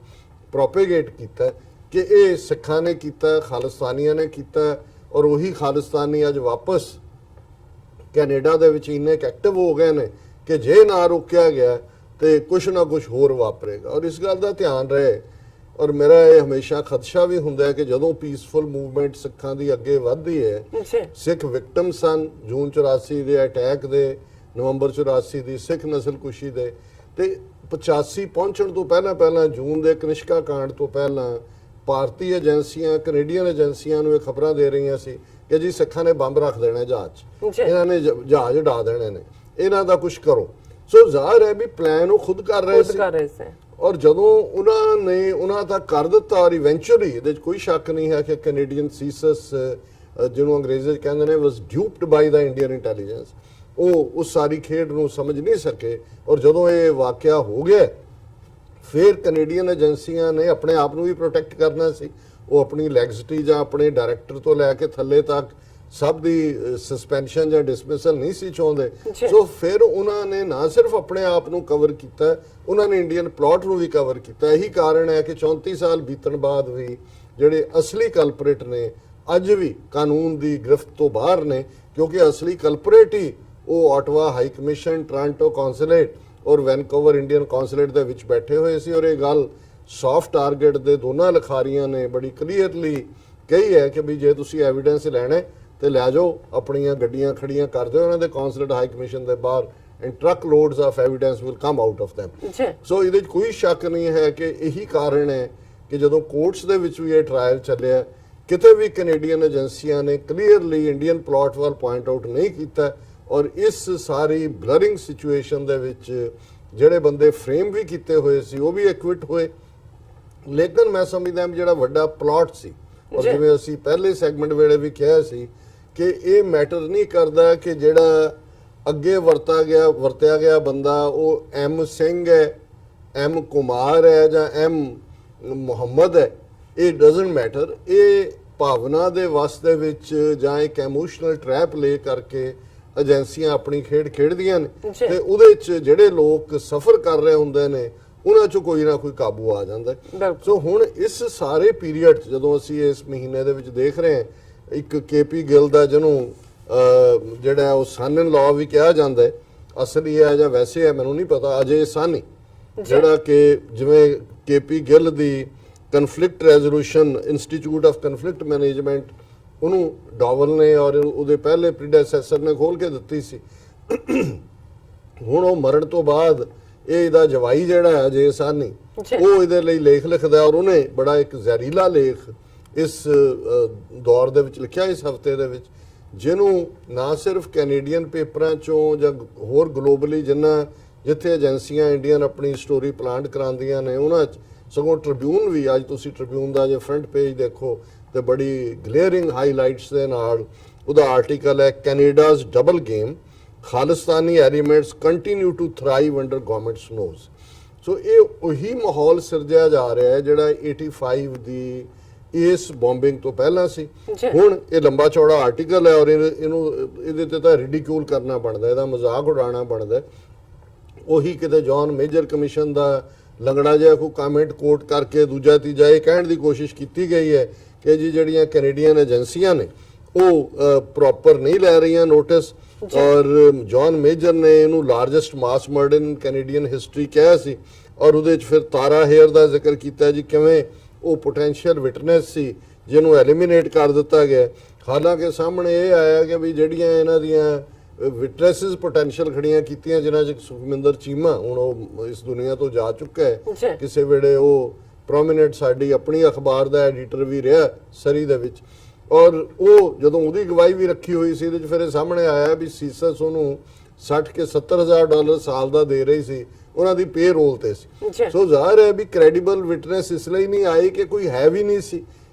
ਪ੍ਰੋਪੇਗੇਟ ਕੀਤਾ ਕਿ ਇਹ ਸਿੱਖਾਂ ਨੇ ਕੀਤਾ, ਖਾਲਿਸਤਾਨੀਆਂ ਨੇ ਕੀਤਾ, ਔਰ ਉਹੀ ਖਾਲਿਸਤਾਨੀ ਅੱਜ ਵਾਪਸ ਕੈਨੇਡਾ ਦੇ ਵਿੱਚ ਇੰਨੇ ਐਕਟਿਵ ਹੋ ਗਏ ਨੇ ਕਿ ਜੇ ਨਾ ਰੋਕਿਆ ਗਿਆ ਤੇ ਕੁਛ ਨਾ ਕੁਛ ਹੋਰ ਵਾਪਰੇਗਾ। ਔਰ ਇਸ ਗੱਲ ਦਾ ਧਿਆਨ ਰਹੇ, ਔਰ ਮੇਰਾ ਇਹ ਹਮੇਸ਼ਾ ਖਦਸ਼ਾ ਵੀ ਹੁੰਦਾ ਹੈ ਕਿ ਜਦੋਂ ਪੀਸਫੁਲ ਮੂਵਮੈਂਟ ਸਿੱਖਾਂ ਦੀ ਅੱਗੇ ਵੱਧਦੀ ਹੈ, ਸਿੱਖ ਵਿਕਟਮ ਸਨ ਜੂਨ 84 ਦੇ ਅਟੈਕ ਦੇ, ਨਵੰਬਰ 84 ਦੀ ਸਿੱਖ ਨਸਲਕੁਸ਼ੀ ਦੇ, ਤੇ 85 ਪਹੁੰਚਣ ਤੋਂ ਪਹਿਲਾਂ ਜੂਨ ਦੇ ਕਨਿਸ਼ਕਾ ਕਾਂਡ ਤੋਂ ਪਹਿਲਾਂ ਭਾਰਤੀ ਏਜੰਸੀਆਂ, ਕੈਨੇਡੀਅਨ ਏਜੰਸੀਆਂ ਨੂੰ ਇਹ ਖਬਰਾਂ ਦੇ ਰਹੀਆਂ ਸੀ ਕਿ ਜੀ ਸਿੱਖਾਂ ਨੇ ਬੰਬ ਰੱਖ ਦੇਣਾ ਜਹਾਜ਼ 'ਚ, ਇਹਨਾਂ ਨੇ ਜਹਾਜ਼ ਉਡਾ ਦੇਣੇ ਨੇ, ਇਹਨਾਂ ਦਾ ਕੁਝ ਕਰੋ। ਸੋ ਜ਼ਾਹਰ ਹੈ ਵੀ ਪਲਾਨ ਉਹ ਖੁਦ ਕਰ ਰਹੇ ਸੀ, ਔਰ ਜਦੋਂ ਉਹਨਾਂ ਤੱਕ ਕਰ ਦਿੱਤਾ, ਔਰ ਇਵੈਂਚੁਅਲੀ ਇਹਦੇ 'ਚ ਕੋਈ ਸ਼ੱਕ ਨਹੀਂ ਹੈ ਕਿ ਕੈਨੇਡੀਅਨ ਸੀਸਸ ਜਿਹਨੂੰ ਅੰਗਰੇਜ਼ੀ 'ਚ ਕਹਿੰਦੇ ਨੇ ਵਾਸ ਡਿਊਪਡ ਬਾਈ ਦਾ ਇੰਡੀਅਨ ਇੰਟੈਲੀਜੈਂਸ, ਉਹ ਉਸ ਸਾਰੀ ਖੇਡ ਨੂੰ ਸਮਝ ਨਹੀਂ ਸਕੇ। ਔਰ ਜਦੋਂ ਇਹ ਵਾਕਿਆ ਹੋ ਗਿਆ ਫਿਰ ਕੈਨੇਡੀਅਨ ਏਜੰਸੀਆਂ ਨੇ ਆਪਣੇ ਆਪ ਨੂੰ ਵੀ ਪ੍ਰੋਟੈਕਟ ਕਰਨਾ ਸੀ, ਉਹ ਆਪਣੀ ਲੈਗਸਿਟੀ ਜਾਂ ਆਪਣੇ ਡਾਇਰੈਕਟਰ ਤੋਂ ਲੈ ਕੇ ਥੱਲੇ ਤੱਕ ਸਭ ਦੀ ਸਸਪੈਂਸ਼ਨ ਜਾਂ ਡਿਸਮਿਸਲ ਨਹੀਂ ਸੀ ਚਾਹੁੰਦੇ। ਸੋ ਫਿਰ ਉਹਨਾਂ ਨੇ ਨਾ ਸਿਰਫ ਆਪਣੇ ਆਪ ਨੂੰ ਕਵਰ ਕੀਤਾ, ਉਹਨਾਂ ਨੇ ਇੰਡੀਅਨ ਪਲਾਟ ਨੂੰ ਵੀ ਕਵਰ ਕੀਤਾ। ਇਹੀ ਕਾਰਨ ਹੈ ਕਿ 34 ਸਾਲ ਬੀਤਣ ਬਾਅਦ ਵੀ ਜਿਹੜੇ ਅਸਲੀ ਕਲਪਰੇਟ ਨੇ ਅੱਜ ਵੀ ਕਾਨੂੰਨ ਦੀ ਗ੍ਰਿਫਤ ਤੋਂ ਬਾਹਰ ਨੇ, ਕਿਉਂਕਿ ਅਸਲੀ ਕਲਪਰੇਟ ਹੀ ਉਹ Ottawa high commission, Toronto consulate ਔਰ ਵੈਨਕੂਵਰ ਇੰਡੀਅਨ ਕੌਂਸੂਲੇਟ ਦੇ ਵਿੱਚ ਬੈਠੇ ਹੋਏ ਸੀ। ਔਰ ਇਹ ਗੱਲ ਸੌਫਟ ਟਾਰਗੇਟ ਦੇ ਦੋਨਾਂ ਲਿਖਾਰੀਆਂ ਨੇ ਬੜੀ ਕਲੀਅਰਲੀ ਕਹੀ ਹੈ ਕਿ ਵੀ ਜੇ ਤੁਸੀਂ ਐਵੀਡੈਂਸ ਲੈਣਾ ਤੇ ਲੈ ਜਾਓ, ਆਪਣੀਆਂ ਗੱਡੀਆਂ ਖੜੀਆਂ ਕਰ ਦਿਓ ਉਹਨਾਂ ਦੇ ਕੌਂਸੂਲੇਟ ਹਾਈ ਕਮਿਸ਼ਨ ਦੇ ਬਾਹਰ, and truck loads of evidence will come out of them। So ਇਹਦੇ 'ਚ ਕੋਈ ਸ਼ੱਕ ਨਹੀਂ ਹੈ ਕਿ ਇਹੀ ਕਾਰਨ ਹੈ ਕਿ ਜਦੋਂ ਕੋਰਟਸ ਦੇ ਵਿੱਚ ਵੀ ਇਹ ਟ੍ਰਾਇਲ ਚੱਲਿਆ, ਕਿਤੇ ਵੀ ਕੈਨੇਡੀਅਨ ਏਜੰਸੀਆਂ ਨੇ ਕਲੀਅਰਲੀ ਇੰਡੀਅਨ ਪਲਾਟ ਵੱਲ ਪੁਆਇੰਟ ਆਊਟ ਨਹੀਂ ਕੀਤਾ। ਔਰ ਇਸ ਸਾਰੀ ਬਲਰਿੰਗ ਸਿਚੁਏਸ਼ਨ ਦੇ ਵਿੱਚ ਜਿਹੜੇ ਬੰਦੇ ਫਰੇਮ ਵੀ ਕੀਤੇ ਹੋਏ ਸੀ ਉਹ ਵੀ ਐਕਵਿਟ ਹੋਏ। ਲੇਕਿਨ ਮੈਂ ਸਮਝਦਾ ਜਿਹੜਾ ਵੱਡਾ ਪਲਾਟ ਸੀ, ਔਰ ਜਿਵੇਂ ਅਸੀਂ ਪਹਿਲੇ ਸੈਗਮੈਂਟ ਵੇਲੇ ਵੀ ਕਿਹਾ ਸੀ ਕਿ ਇਹ ਮੈਟਰ ਨਹੀਂ ਕਰਦਾ ਕਿ ਜਿਹੜਾ ਅੱਗੇ ਵਰਤਿਆ ਗਿਆ ਬੰਦਾ ਉਹ ਐਮ ਸਿੰਘ ਹੈ, ਐਮ ਕੁਮਾਰ ਹੈ ਜਾਂ ਐਮ ਮੁਹੰਮਦ ਹੈ, ਇਹ ਡਜ਼ਨਟ ਮੈਟਰ। ਇਹ ਭਾਵਨਾ ਦੇ ਵਸ ਦੇ ਵਿੱਚ ਜਾਂ ਇੱਕ ਇਮੋਸ਼ਨਲ ਟਰੈਪ ਲੈ ਕਰਕੇ ਏਜੰਸੀਆਂ ਆਪਣੀ ਖੇਡ ਖੇਡਦੀਆਂ ਨੇ, ਤੇ ਉਹਦੇ ਵਿੱਚ ਜਿਹੜੇ ਲੋਕ ਸਫਰ ਕਰ ਰਹੇ ਹੁੰਦੇ ਨੇ ਉਹਨਾਂ 'ਚੋਂ ਕੋਈ ਨਾ ਕੋਈ ਕਾਬੂ ਆ ਜਾਂਦਾ। ਸੋ ਹੁਣ ਇਸ ਸਾਰੇ ਪੀਰੀਅਡ 'ਚ ਜਦੋਂ ਅਸੀਂ ਇਸ ਮਹੀਨੇ ਦੇ ਵਿੱਚ ਦੇਖ ਰਹੇ ਹਾਂ, ਇੱਕ ਕੇਪੀ ਗਿੱਲ ਦਾ ਜਿਹਨੂੰ ਜਿਹੜਾ ਉਹ ਸਨ ਇਨ ਲਾਅ ਵੀ ਕਿਹਾ ਜਾਂਦਾ, ਅਸਲੀ ਹੈ ਜਾਂ ਵੈਸੇ ਹੈ ਮੈਨੂੰ ਨਹੀਂ ਪਤਾ, ਅਜੇ ਸਾਨੀ, ਜਿਹੜਾ ਕਿ ਜਿਵੇਂ KP Gill the conflict resolution institute of conflict management ਉਹਨੂੰ ਡਾਵਲ ਨੇ ਔਰ ਉਹਦੇ ਪਹਿਲੇ ਪ੍ਰੀਡੈਸੈਸਰ ਨੇ ਖੋਲ ਕੇ ਦਿੱਤੀ ਸੀ। ਹੁਣ ਉਹ ਮਰਨ ਤੋਂ ਬਾਅਦ ਇਹਦਾ ਜਵਾਈ ਜਿਹੜਾ ਹੈ ਅਜੇ ਸਾਨੀ, ਉਹ ਇਹਦੇ ਲਈ ਲੇਖ ਲਿਖਦਾ, ਔਰ ਉਹਨੇ ਬੜਾ ਇੱਕ ਜ਼ਹਿਰੀਲਾ ਲੇਖ ਇਸ ਦੌਰ ਦੇ ਵਿੱਚ ਲਿਖਿਆ ਇਸ ਹਫਤੇ ਦੇ ਵਿੱਚ, ਜਿਹਨੂੰ ਨਾ ਸਿਰਫ ਕੈਨੇਡੀਅਨ ਪੇਪਰਾਂ ਚੋਂ ਜਾਂ ਹੋਰ ਗਲੋਬਲੀ ਜਿੱਥੇ ਏਜੰਸੀਆਂ ਇੰਡੀਅਨ ਆਪਣੀ ਸਟੋਰੀ ਪਲਾਂਟ ਕਰਾਉਂਦੀਆਂ ਨੇ ਉਹਨਾਂ 'ਚ, ਸਗੋਂ ਟ੍ਰਿਬਿਊਨ ਵੀ, ਅੱਜ ਤੁਸੀਂ ਟ੍ਰਿਬਿਊਨ ਦਾ ਜੇ ਫਰੰਟ ਪੇਜ ਦੇਖੋ ਤੇ ਬੜੀ ਗਲੇਅਰਿੰਗ ਹਾਈਲਾਈਟਸ ਦੇ ਨਾਲ ਉਹਦਾ ਆਰਟੀਕਲ ਹੈ, Canada's double game, Khalistani elements continue to thrive under government's nose. So ਇਹ ਉਹੀ ਮਾਹੌਲ ਸਿਰਜਿਆ ਜਾ ਰਿਹਾ ਹੈ ਜਿਹੜਾ 85 ਦੀ ਇਸ ਬੰਬਿੰਗ ਤੋਂ ਪਹਿਲਾਂ ਸੀ। ਹੁਣ ਇਹ ਲੰਬਾ ਚੌੜਾ ਆਰਟੀਕਲ ਹੈ ਔਰ ਇਹਦੇ ਤੇ ਤਾਂ ਰਿਡੀਕਿਊਲ ਕਰਨਾ ਬਣਦਾ, ਇਹਦਾ ਮਜ਼ਾਕ ਉਡਾਉਣਾ ਬਣਦਾ। ਉਹੀ ਕਿਤੇ ਜੌਨ ਮੇਜਰ ਕਮਿਸ਼ਨ ਦਾ ਲੰਗੜਾ ਜਿਹਾ ਕੋਈ ਕਮੈਂਟ ਕੋਟ ਕਰਕੇ ਦੂਜਾ ਤੀਜਾ ਇਹ ਕਹਿਣ ਦੀ ਕੋਸ਼ਿਸ਼ ਕੀਤੀ ਗਈ ਹੈ ਕਿ ਜੀ ਜਿਹੜੀਆਂ ਕੈਨੇਡੀਅਨ ਏਜੰਸੀਆਂ ਨੇ ਉਹ ਪ੍ਰੋਪਰ ਨਹੀਂ ਲੈ ਰਹੀਆਂ ਨੋਟਿਸ, ਔਰ ਜੌਨ ਮੇਜਰ ਨੇ ਇਹਨੂੰ ਲਾਰਜੈਸਟ ਮਾਸ ਮਰਡਰ ਇਨ ਕੈਨੇਡੀਅਨ ਹਿਸਟਰੀ ਕਿਹਾ ਸੀ। ਔਰ ਉਹਦੇ 'ਚ ਫਿਰ ਤਾਰਾ ਹੇਅਰ ਦਾ ਜ਼ਿਕਰ ਕੀਤਾ ਜੀ, ਕਿਵੇਂ ਉਹ ਪੋਟੈਂਸ਼ੀਅਲ ਵਿਟਨੈਸ ਸੀ ਜਿਹਨੂੰ ਐਲੀਮੀਨੇਟ ਕਰ ਦਿੱਤਾ ਗਿਆ। ਹਾਲਾਂਕਿ ਸਾਹਮਣੇ ਇਹ ਆਇਆ ਕਿ ਵੀ ਜਿਹੜੀਆਂ ਇਹਨਾਂ ਦੀਆਂ ਵਿਟਨੈਸਿਸ ਪੋਟੈਂਸ਼ੀਅਲ ਖੜੀਆਂ ਕੀਤੀਆਂ, ਜਿਨ੍ਹਾਂ 'ਚ ਸੁਖਵਿੰਦਰ ਚੀਮਾ ਹੁਣ ਉਹ ਇਸ ਦੁਨੀਆ ਤੋਂ ਜਾ ਚੁੱਕਾ ਹੈ, ਕਿਸੇ ਵੇਲੇ ਉਹ ਪ੍ਰੋਮੀਨੈਂਟ ਸਾਡੀ ਆਪਣੀ ਅਖਬਾਰ ਦਾ ਐਡੀਟਰ ਵੀ ਰਿਹਾ ਸਰੀ ਦੇ ਵਿੱਚ, ਔਰ ਉਹ ਜਦੋਂ ਉਹਦੀ ਗਵਾਹੀ ਵੀ ਰੱਖੀ ਹੋਈ ਸੀ, ਇਹਦੇ 'ਚ ਫਿਰ ਇਹ ਸਾਹਮਣੇ ਆਇਆ ਵੀ ਸੀਸਸ ਉਹਨੂੰ 60 ਕੇ $70,000 ਸਾਲ ਦਾ ਦੇ ਰਹੀ ਸੀ, ਉਹਨਾਂ ਦੀ ਪੇ ਰੋਲ ਤੇ ਸੀ। ਸੋ ਜ਼ਾਹਿਰ ਹੈ ਵੀ ਕ੍ਰੈਡੀਬਲ ਵਿਟਨੈਸ ਇਸ ਲਈ ਨਹੀਂ ਆਈ ਕਿ ਕੋਈ ਹੈ ਵੀ ਨਹੀਂ ਸੀ।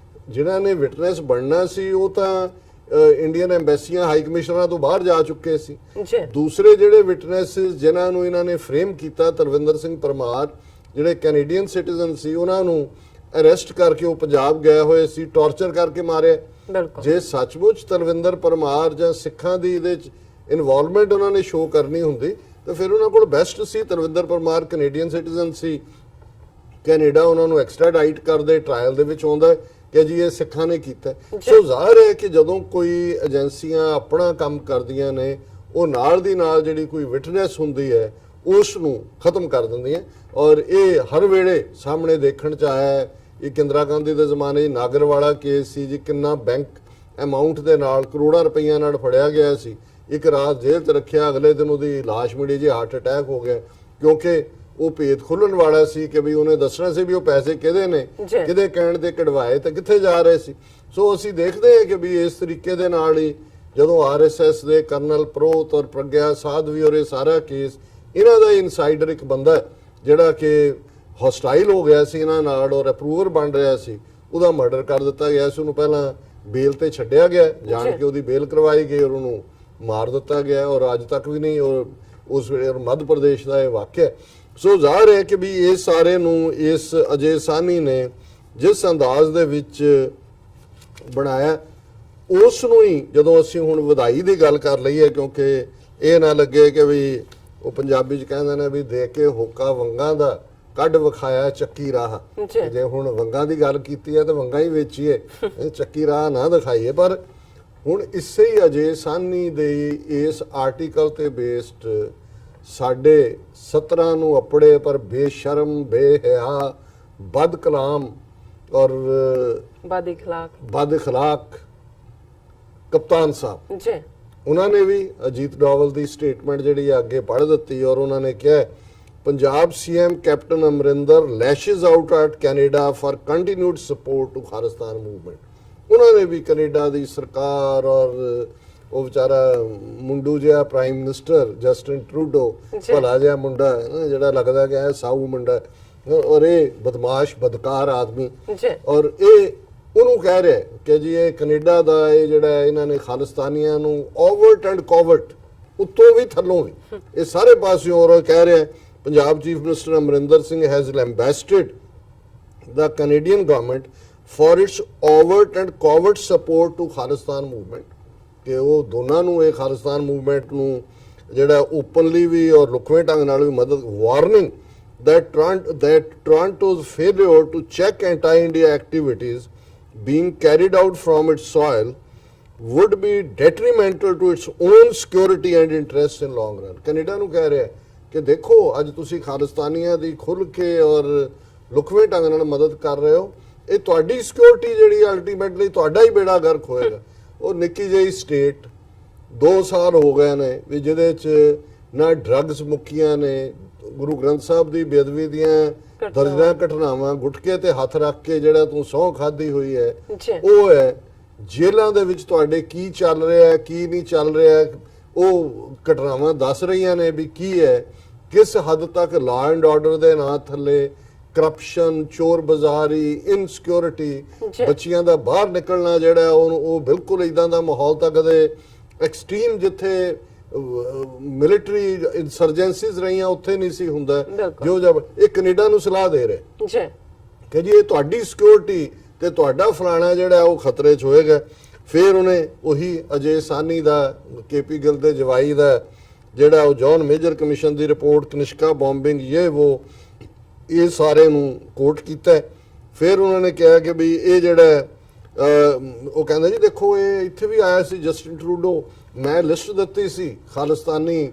ਜਿਨ੍ਹਾਂ ਨੇ ਵਿਟਨੈਸ ਬਣਨਾ ਸੀ ਉਹ ਤਾਂ ਇੰਡੀਅਨ ਐਮਬੈਸੀਆਂ ਹਾਈ ਕਮਿਸ਼ਨਰਾਂ ਤੋਂ ਬਾਹਰ ਜਾ ਚੁੱਕੇ ਸੀ। ਦੂਸਰੇ ਜਿਹੜੇ ਵਿਟਨੈਸਿਸ ਜਿਨ੍ਹਾਂ ਨੂੰ ਇਹਨਾਂ ਨੇ ਫਰੇਮ ਕੀਤਾ, ਤਰਵਿੰਦਰ ਸਿੰਘ ਪਰਮਾਰ ਜਿਹੜੇ ਕੈਨੇਡੀਅਨ ਸਿਟੀਜ਼ਨ ਸੀ, ਉਹਨਾਂ ਨੂੰ ਅਰੈਸਟ ਕਰਕੇ ਉਹ ਪੰਜਾਬ ਗਏ ਹੋਏ ਸੀ, ਟੌਰਚਰ ਕਰਕੇ ਮਾਰਿਆ। ਜੇ ਸੱਚਮੁੱਚ ਤਰਵਿੰਦਰ ਪਰਮਾਰ ਜਾਂ ਸਿੱਖਾਂ ਦੀ ਇਹਦੇ ਚ ਇਨਵੋਲਵਮੈਂਟ ਉਹਨਾਂ ਨੇ ਸ਼ੋਅ ਕਰਨੀ ਹੁੰਦੀ ਤਾਂ ਫਿਰ ਉਹਨਾਂ ਕੋਲ ਬੈਸਟ ਸੀ। ਤਰਵਿੰਦਰ ਪਰਮਾਰ ਕੈਨੇਡੀਅਨ ਸਿਟੀਜ਼ਨ ਸੀ, ਕੈਨੇਡਾ ਉਹਨਾਂ ਨੂੰ ਐਕਸਟ੍ਰਾਡਾਈਟ ਕਰਦੇ, ਟ੍ਰਾਇਲ ਦੇ ਵਿੱਚ ਆਉਂਦਾ ਕਿ ਜੀ ਇਹ ਸਿੱਖਾਂ ਨੇ ਕੀਤਾ। ਸੋ ਜ਼ਾਹਿਰ ਹੈ ਕਿ ਜਦੋਂ ਕੋਈ ਏਜੰਸੀਆਂ ਆਪਣਾ ਕੰਮ ਕਰਦੀਆਂ ਨੇ, ਉਹ ਨਾਲ ਦੀ ਨਾਲ ਜਿਹੜੀ ਕੋਈ ਵਿਟਨੈਸ ਹੁੰਦੀ ਹੈ ਉਸ ਨੂੰ ਖਤਮ ਕਰ ਦਿੰਦੀਆਂ। ਔਰ ਇਹ ਹਰ ਵੇਲੇ ਸਾਹਮਣੇ ਦੇਖਣ ਚ ਆਇਆ ਹੈ। ਇਹ ਇੰਦਰਾ ਗਾਂਧੀ ਦੇ ਜ਼ਮਾਨੇ 'ਚ ਨਾਗਰਵਾਲਾ ਕੇਸ ਸੀ ਜੀ, ਕਿੰਨਾ ਬੈਂਕ ਅਮਾਉਂਟ ਦੇ ਨਾਲ ਕਰੋੜਾਂ ਰੁਪਈਆ ਨਾਲ ਫੜਿਆ ਗਿਆ ਸੀ, ਇੱਕ ਰਾਤ ਜੇਲ੍ਹ 'ਚ ਰੱਖਿਆ, ਅਗਲੇ ਦਿਨ ਉਹਦੀ ਲਾਸ਼ ਮਿਲੀ ਜੀ, ਹਾਰਟ ਅਟੈਕ ਹੋ ਗਿਆ, ਕਿਉਂਕਿ ਉਹ ਭੇਦ ਖੁੱਲਣ ਵਾਲਾ ਸੀ ਕਿ ਵੀ ਉਹਨੇ ਦੱਸਣਾ ਸੀ ਵੀ ਉਹ ਪੈਸੇ ਕਿਹਦੇ ਨੇ, ਕਿਹਦੇ ਕਹਿਣ ਤੇ ਕਢਵਾਏ ਤੇ ਕਿੱਥੇ ਜਾ ਰਹੇ ਸੀ। ਸੋ ਅਸੀਂ ਦੇਖਦੇ ਹਾਂ ਕਿ ਵੀ ਇਸ ਤਰੀਕੇ ਦੇ ਨਾਲ ਹੀ ਜਦੋਂ ਆਰਐਸਐਸ ਦੇ ਕਰਨਲ ਪ੍ਰੋਤ ਔਰ ਪ੍ਰਗਿਆ ਸਾਧਵੀ ਔਰ ਇਹ ਸਾਰਾ ਕੇਸ, ਇਹਨਾਂ ਦਾ ਇਨਸਾਈਡਰ ਇੱਕ ਬੰਦਾ ਜਿਹੜਾ ਕਿ ਹੌਸਟਾਈਲ ਹੋ ਗਿਆ ਸੀ ਇਹਨਾਂ ਨਾਲ ਔਰ ਅਪਰੂਵਰ ਬਣ ਰਿਹਾ ਸੀ, ਉਹਦਾ ਮਰਡਰ ਕਰ ਦਿੱਤਾ ਗਿਆ ਸੀ। ਉਹਨੂੰ ਪਹਿਲਾਂ ਬੇਲ ਤੇ ਛੱਡਿਆ ਗਿਆ, ਜਾਣ ਕੇ ਉਹਦੀ ਬੇਲ ਕਰਵਾਈ ਗਈ ਔਰ ਉਹਨੂੰ ਮਾਰ ਦਿੱਤਾ ਗਿਆ, ਔਰ ਅੱਜ ਤੱਕ ਵੀ ਨਹੀਂ। ਔਰ ਉਸ ਵੇਲੇ ਮੱਧ ਪ੍ਰਦੇਸ਼ ਦਾ ਇਹ ਵਾਕਿਆ। ਸੋ ਜ਼ਾਹਿਰ ਹੈ ਕਿ ਵੀ ਇਹ ਸਾਰੇ ਨੂੰ ਇਸ ਅਜੇ ਸਾਨੀ ਨੇ ਜਿਸ ਅੰਦਾਜ਼ ਦੇ ਵਿੱਚ ਬਣਾਇਆ, ਉਸ ਨੂੰ ਹੀ ਜਦੋਂ ਅਸੀਂ ਹੁਣ ਵਧਾਈ ਦੀ ਗੱਲ ਕਰ ਲਈਏ, ਕਿਉਂਕਿ ਇਹ ਨਾ ਲੱਗੇ ਕਿ ਵੀ ਉਹ ਪੰਜਾਬੀ 'ਚ ਕਹਿੰਦੇ ਨੇ ਵੀ ਦੇ ਕੇ ਹੋਕਾ ਵੰਗਾਂ ਦਾ ਕੱਢ ਵਿਖਾਇਆ ਚੱਕੀ ਰਾਹ। ਜੇ ਹੁਣ ਵੰਗਾਂ ਦੀ ਗੱਲ ਕੀਤੀ ਹੈ ਤਾਂ ਵੰਗਾਂ ਹੀ ਵੇਚੀਏ, ਚੱਕੀ ਰਾਹ ਨਾ ਦਿਖਾਈਏ। ਪਰ ਹੁਣ ਇਸੇ ਹੀ ਅਜੇ ਸਾਨੀ ਦੇ ਇਸ ਆਰਟੀਕਲ ਤੇ ਬੇਸਡ ਸਾਡੇ 17 ਨੂੰ ਅਪੜੇ ਪਰ ਬੇਸ਼ਰਮ, ਬੇਹਿਆ, ਬਦ ਕਲਾਮ ਔਰ ਬਦ ਇਖਲਾਕ ਕਪਤਾਨ ਸਾਹਿਬ ਜੀ, ਉਹਨਾਂ ਨੇ ਵੀ ਅਜੀਤ ਡੋਵਲ ਦੀ ਸਟੇਟਮੈਂਟ ਜਿਹੜੀ ਅੱਗੇ ਪੜ੍ਹ ਦਿੱਤੀ ਔਰ ਉਹਨਾਂ ਨੇ ਕਿਹਾ Punjab CM captain Amarinder lashes out at Canada for continued support to Khalistan movement. ਉਹਨਾਂ ਨੇ ਵੀ ਕੈਨੇਡਾ ਦੀ ਸਰਕਾਰ ਔਰ ਉਹ ਵਿਚਾਰਾ ਮੁੰਡੂ ਜਿਹਾ ਪ੍ਰਾਈਮ ਮਿਨਿਸਟਰ ਜਸਟਿਨ ਟਰੂਡੋ, ਭਲਾ ਜਿਹਾ ਮੁੰਡਾ ਜਿਹੜਾ ਲੱਗਦਾ ਕਿ ਇਹ ਸਾਊ ਮੁੰਡਾ, ਔਰ ਇਹ ਬਦਮਾਸ਼ ਬਦਕਾਰ ਆਦਮੀ, ਔਰ ਇਹ ਉਹਨੂੰ ਕਹਿ ਰਿਹਾ ਕਿ ਜੀ ਇਹ ਕੈਨੇਡਾ ਦਾ ਇਹ ਜਿਹੜਾ ਇਹਨਾਂ ਨੇ ਖਾਲਿਸਤਾਨੀਆਂ ਨੂੰ ਓਵਰਟ ਐਂਡ ਕੋਵਰਟ, ਉੱਤੋਂ ਵੀ ਥੱਲੋਂ ਵੀ, ਇਹ ਸਾਰੇ ਪਾਸਿਓਂ, ਔਰ ਕਹਿ ਰਿਹਾ Punjab chief minister Amarinder Singh has lambasted the Canadian government for its overt and covert support to Khalistan movement, ਕਿ ਉਹ ਦੋਨਾਂ ਨੂੰ ਇਹ ਖਾਲਿਸਤਾਨ ਮੂਵਮੈਂਟ ਨੂੰ ਜਿਹੜਾ ਓਪਨਲੀ ਵੀ ਔਰ ਲੁਕਵੇਂ ਢੰਗ ਨਾਲ ਵੀ ਮਦਦ, warning that Toronto's failure to check anti-India activities being carried out from its soil would be detrimental to its own security and interests in long run। Canada ਨੂੰ ਕਹਿ ਰਿਹਾ ਕਿ ਦੇਖੋ ਅੱਜ ਤੁਸੀਂ ਖਾਲਿਸਤਾਨੀਆਂ ਦੀ ਖੁੱਲ੍ਹ ਕੇ ਔਰ ਲੁਕਵੇਂ ਢੰਗ ਨਾਲ ਮਦਦ ਕਰ ਰਹੇ ਹੋ, ਇਹ ਤੁਹਾਡੀ ਸਿਕਿਉਰਿਟੀ ਜਿਹੜੀ ਅਲਟੀਮੇਟਲੀ ਤੁਹਾਡਾ ਹੀ ਬੇੜਾ ਗਰਕ ਹੋਏਗਾ। ਉਹ ਨਿੱਕੀ ਜਿਹੀ ਸਟੇਟ 2 ਸਾਲ ਹੋ ਗਏ ਨੇ ਵੀ ਜਿਹਦੇ 'ਚ ਨਾ ਡਰੱਗਸ ਮੁੱਕੀਆਂ ਨੇ, ਗੁਰੂ ਗ੍ਰੰਥ ਸਾਹਿਬ ਦੀ ਬੇਅਦਬੀ ਦੀਆਂ ਦਰਜਨਾਂ ਘਟਨਾਵਾਂ, ਗੁਟਕੇ ਤੇ ਹੱਥ ਰੱਖ ਕੇ ਜਿਹੜਾ ਤੂੰ ਸਹੁੰ ਖਾਧੀ ਹੋਈ ਹੈ ਉਹ ਹੈ, ਜੇਲ੍ਹਾਂ ਦੇ ਵਿੱਚ ਤੁਹਾਡੇ ਕੀ ਚੱਲ ਰਿਹਾ ਕੀ ਨਹੀਂ ਚੱਲ ਰਿਹਾ, ਉਹ ਘਟਨਾਵਾਂ ਦੱਸ ਰਹੀਆਂ ਨੇ ਵੀ ਕੀ ਹੈ, ਕਿਸ ਹੱਦ ਤੱਕ ਲਾਅ ਐਂਡ ਆਰਡਰ ਦੇ ਨਾਂ ਥੱਲੇ ਕਰਪਸ਼ਨ, ਚੋਰ ਬਾਜ਼ਾਰੀ, ਇਨਸਿਕਿਉਰਿਟੀ, ਬੱਚਿਆਂ ਦਾ ਬਾਹਰ ਨਿਕਲਣਾ ਜਿਹੜਾ ਉਹ ਬਿਲਕੁਲ ਇਦਾਂ ਦਾ ਮਾਹੌਲ ਤਾਂ ਕਦੇ ਐਕਸਟ੍ਰੀਮ ਜਿੱਥੇ ਮਿਲਟਰੀ ਇਨਸਰਜੈਂਸੀਜ਼ ਰਹੀਆਂ ਉੱਥੇ ਨਹੀਂ ਸੀ ਹੁੰਦਾ। ਜੋ ਜਬ ਇਹ ਕੈਨੇਡਾ ਨੂੰ ਸਲਾਹ ਦੇ ਰਹੇ ਕਿ ਜੀ ਇਹ ਤੁਹਾਡੀ ਸਿਕਿਉਰਿਟੀ ਤੇ ਤੁਹਾਡਾ ਫਲਾਣਾ ਜਿਹੜਾ ਉਹ ਖਤਰੇ 'ਚ ਹੋਏਗਾ। ਫਿਰ ਉਹਨੇ ਉਹੀ ਅਜੇ ਸਾਨੀ ਦਾ, ਕੇਪੀ ਗਿੱਲ ਦੇ ਜਵਾਈ ਦਾ ਜਿਹੜਾ ਉਹ ਜੌਨ ਮੇਜਰ ਕਮਿਸ਼ਨ ਦੀ ਰਿਪੋਰਟ, ਕਨਿਸ਼ਕਾ ਬੌਂਬਿੰਗ, ਇਹ ਸਾਰੇ ਨੂੰ ਕੋਟ ਕੀਤਾ। ਫਿਰ ਉਹਨਾਂ ਨੇ ਕਿਹਾ ਕਿ ਵੀ ਇਹ ਜਿਹੜਾ ਉਹ ਕਹਿੰਦਾ ਜੀ ਦੇਖੋ ਇਹ ਇੱਥੇ ਵੀ ਆਇਆ ਸੀ ਜਸਟਿਨ ਟਰੂਡੋ, ਮੈਂ ਲਿਸਟ ਦਿੱਤੀ ਸੀ ਖਾਲਿਸਤਾਨੀ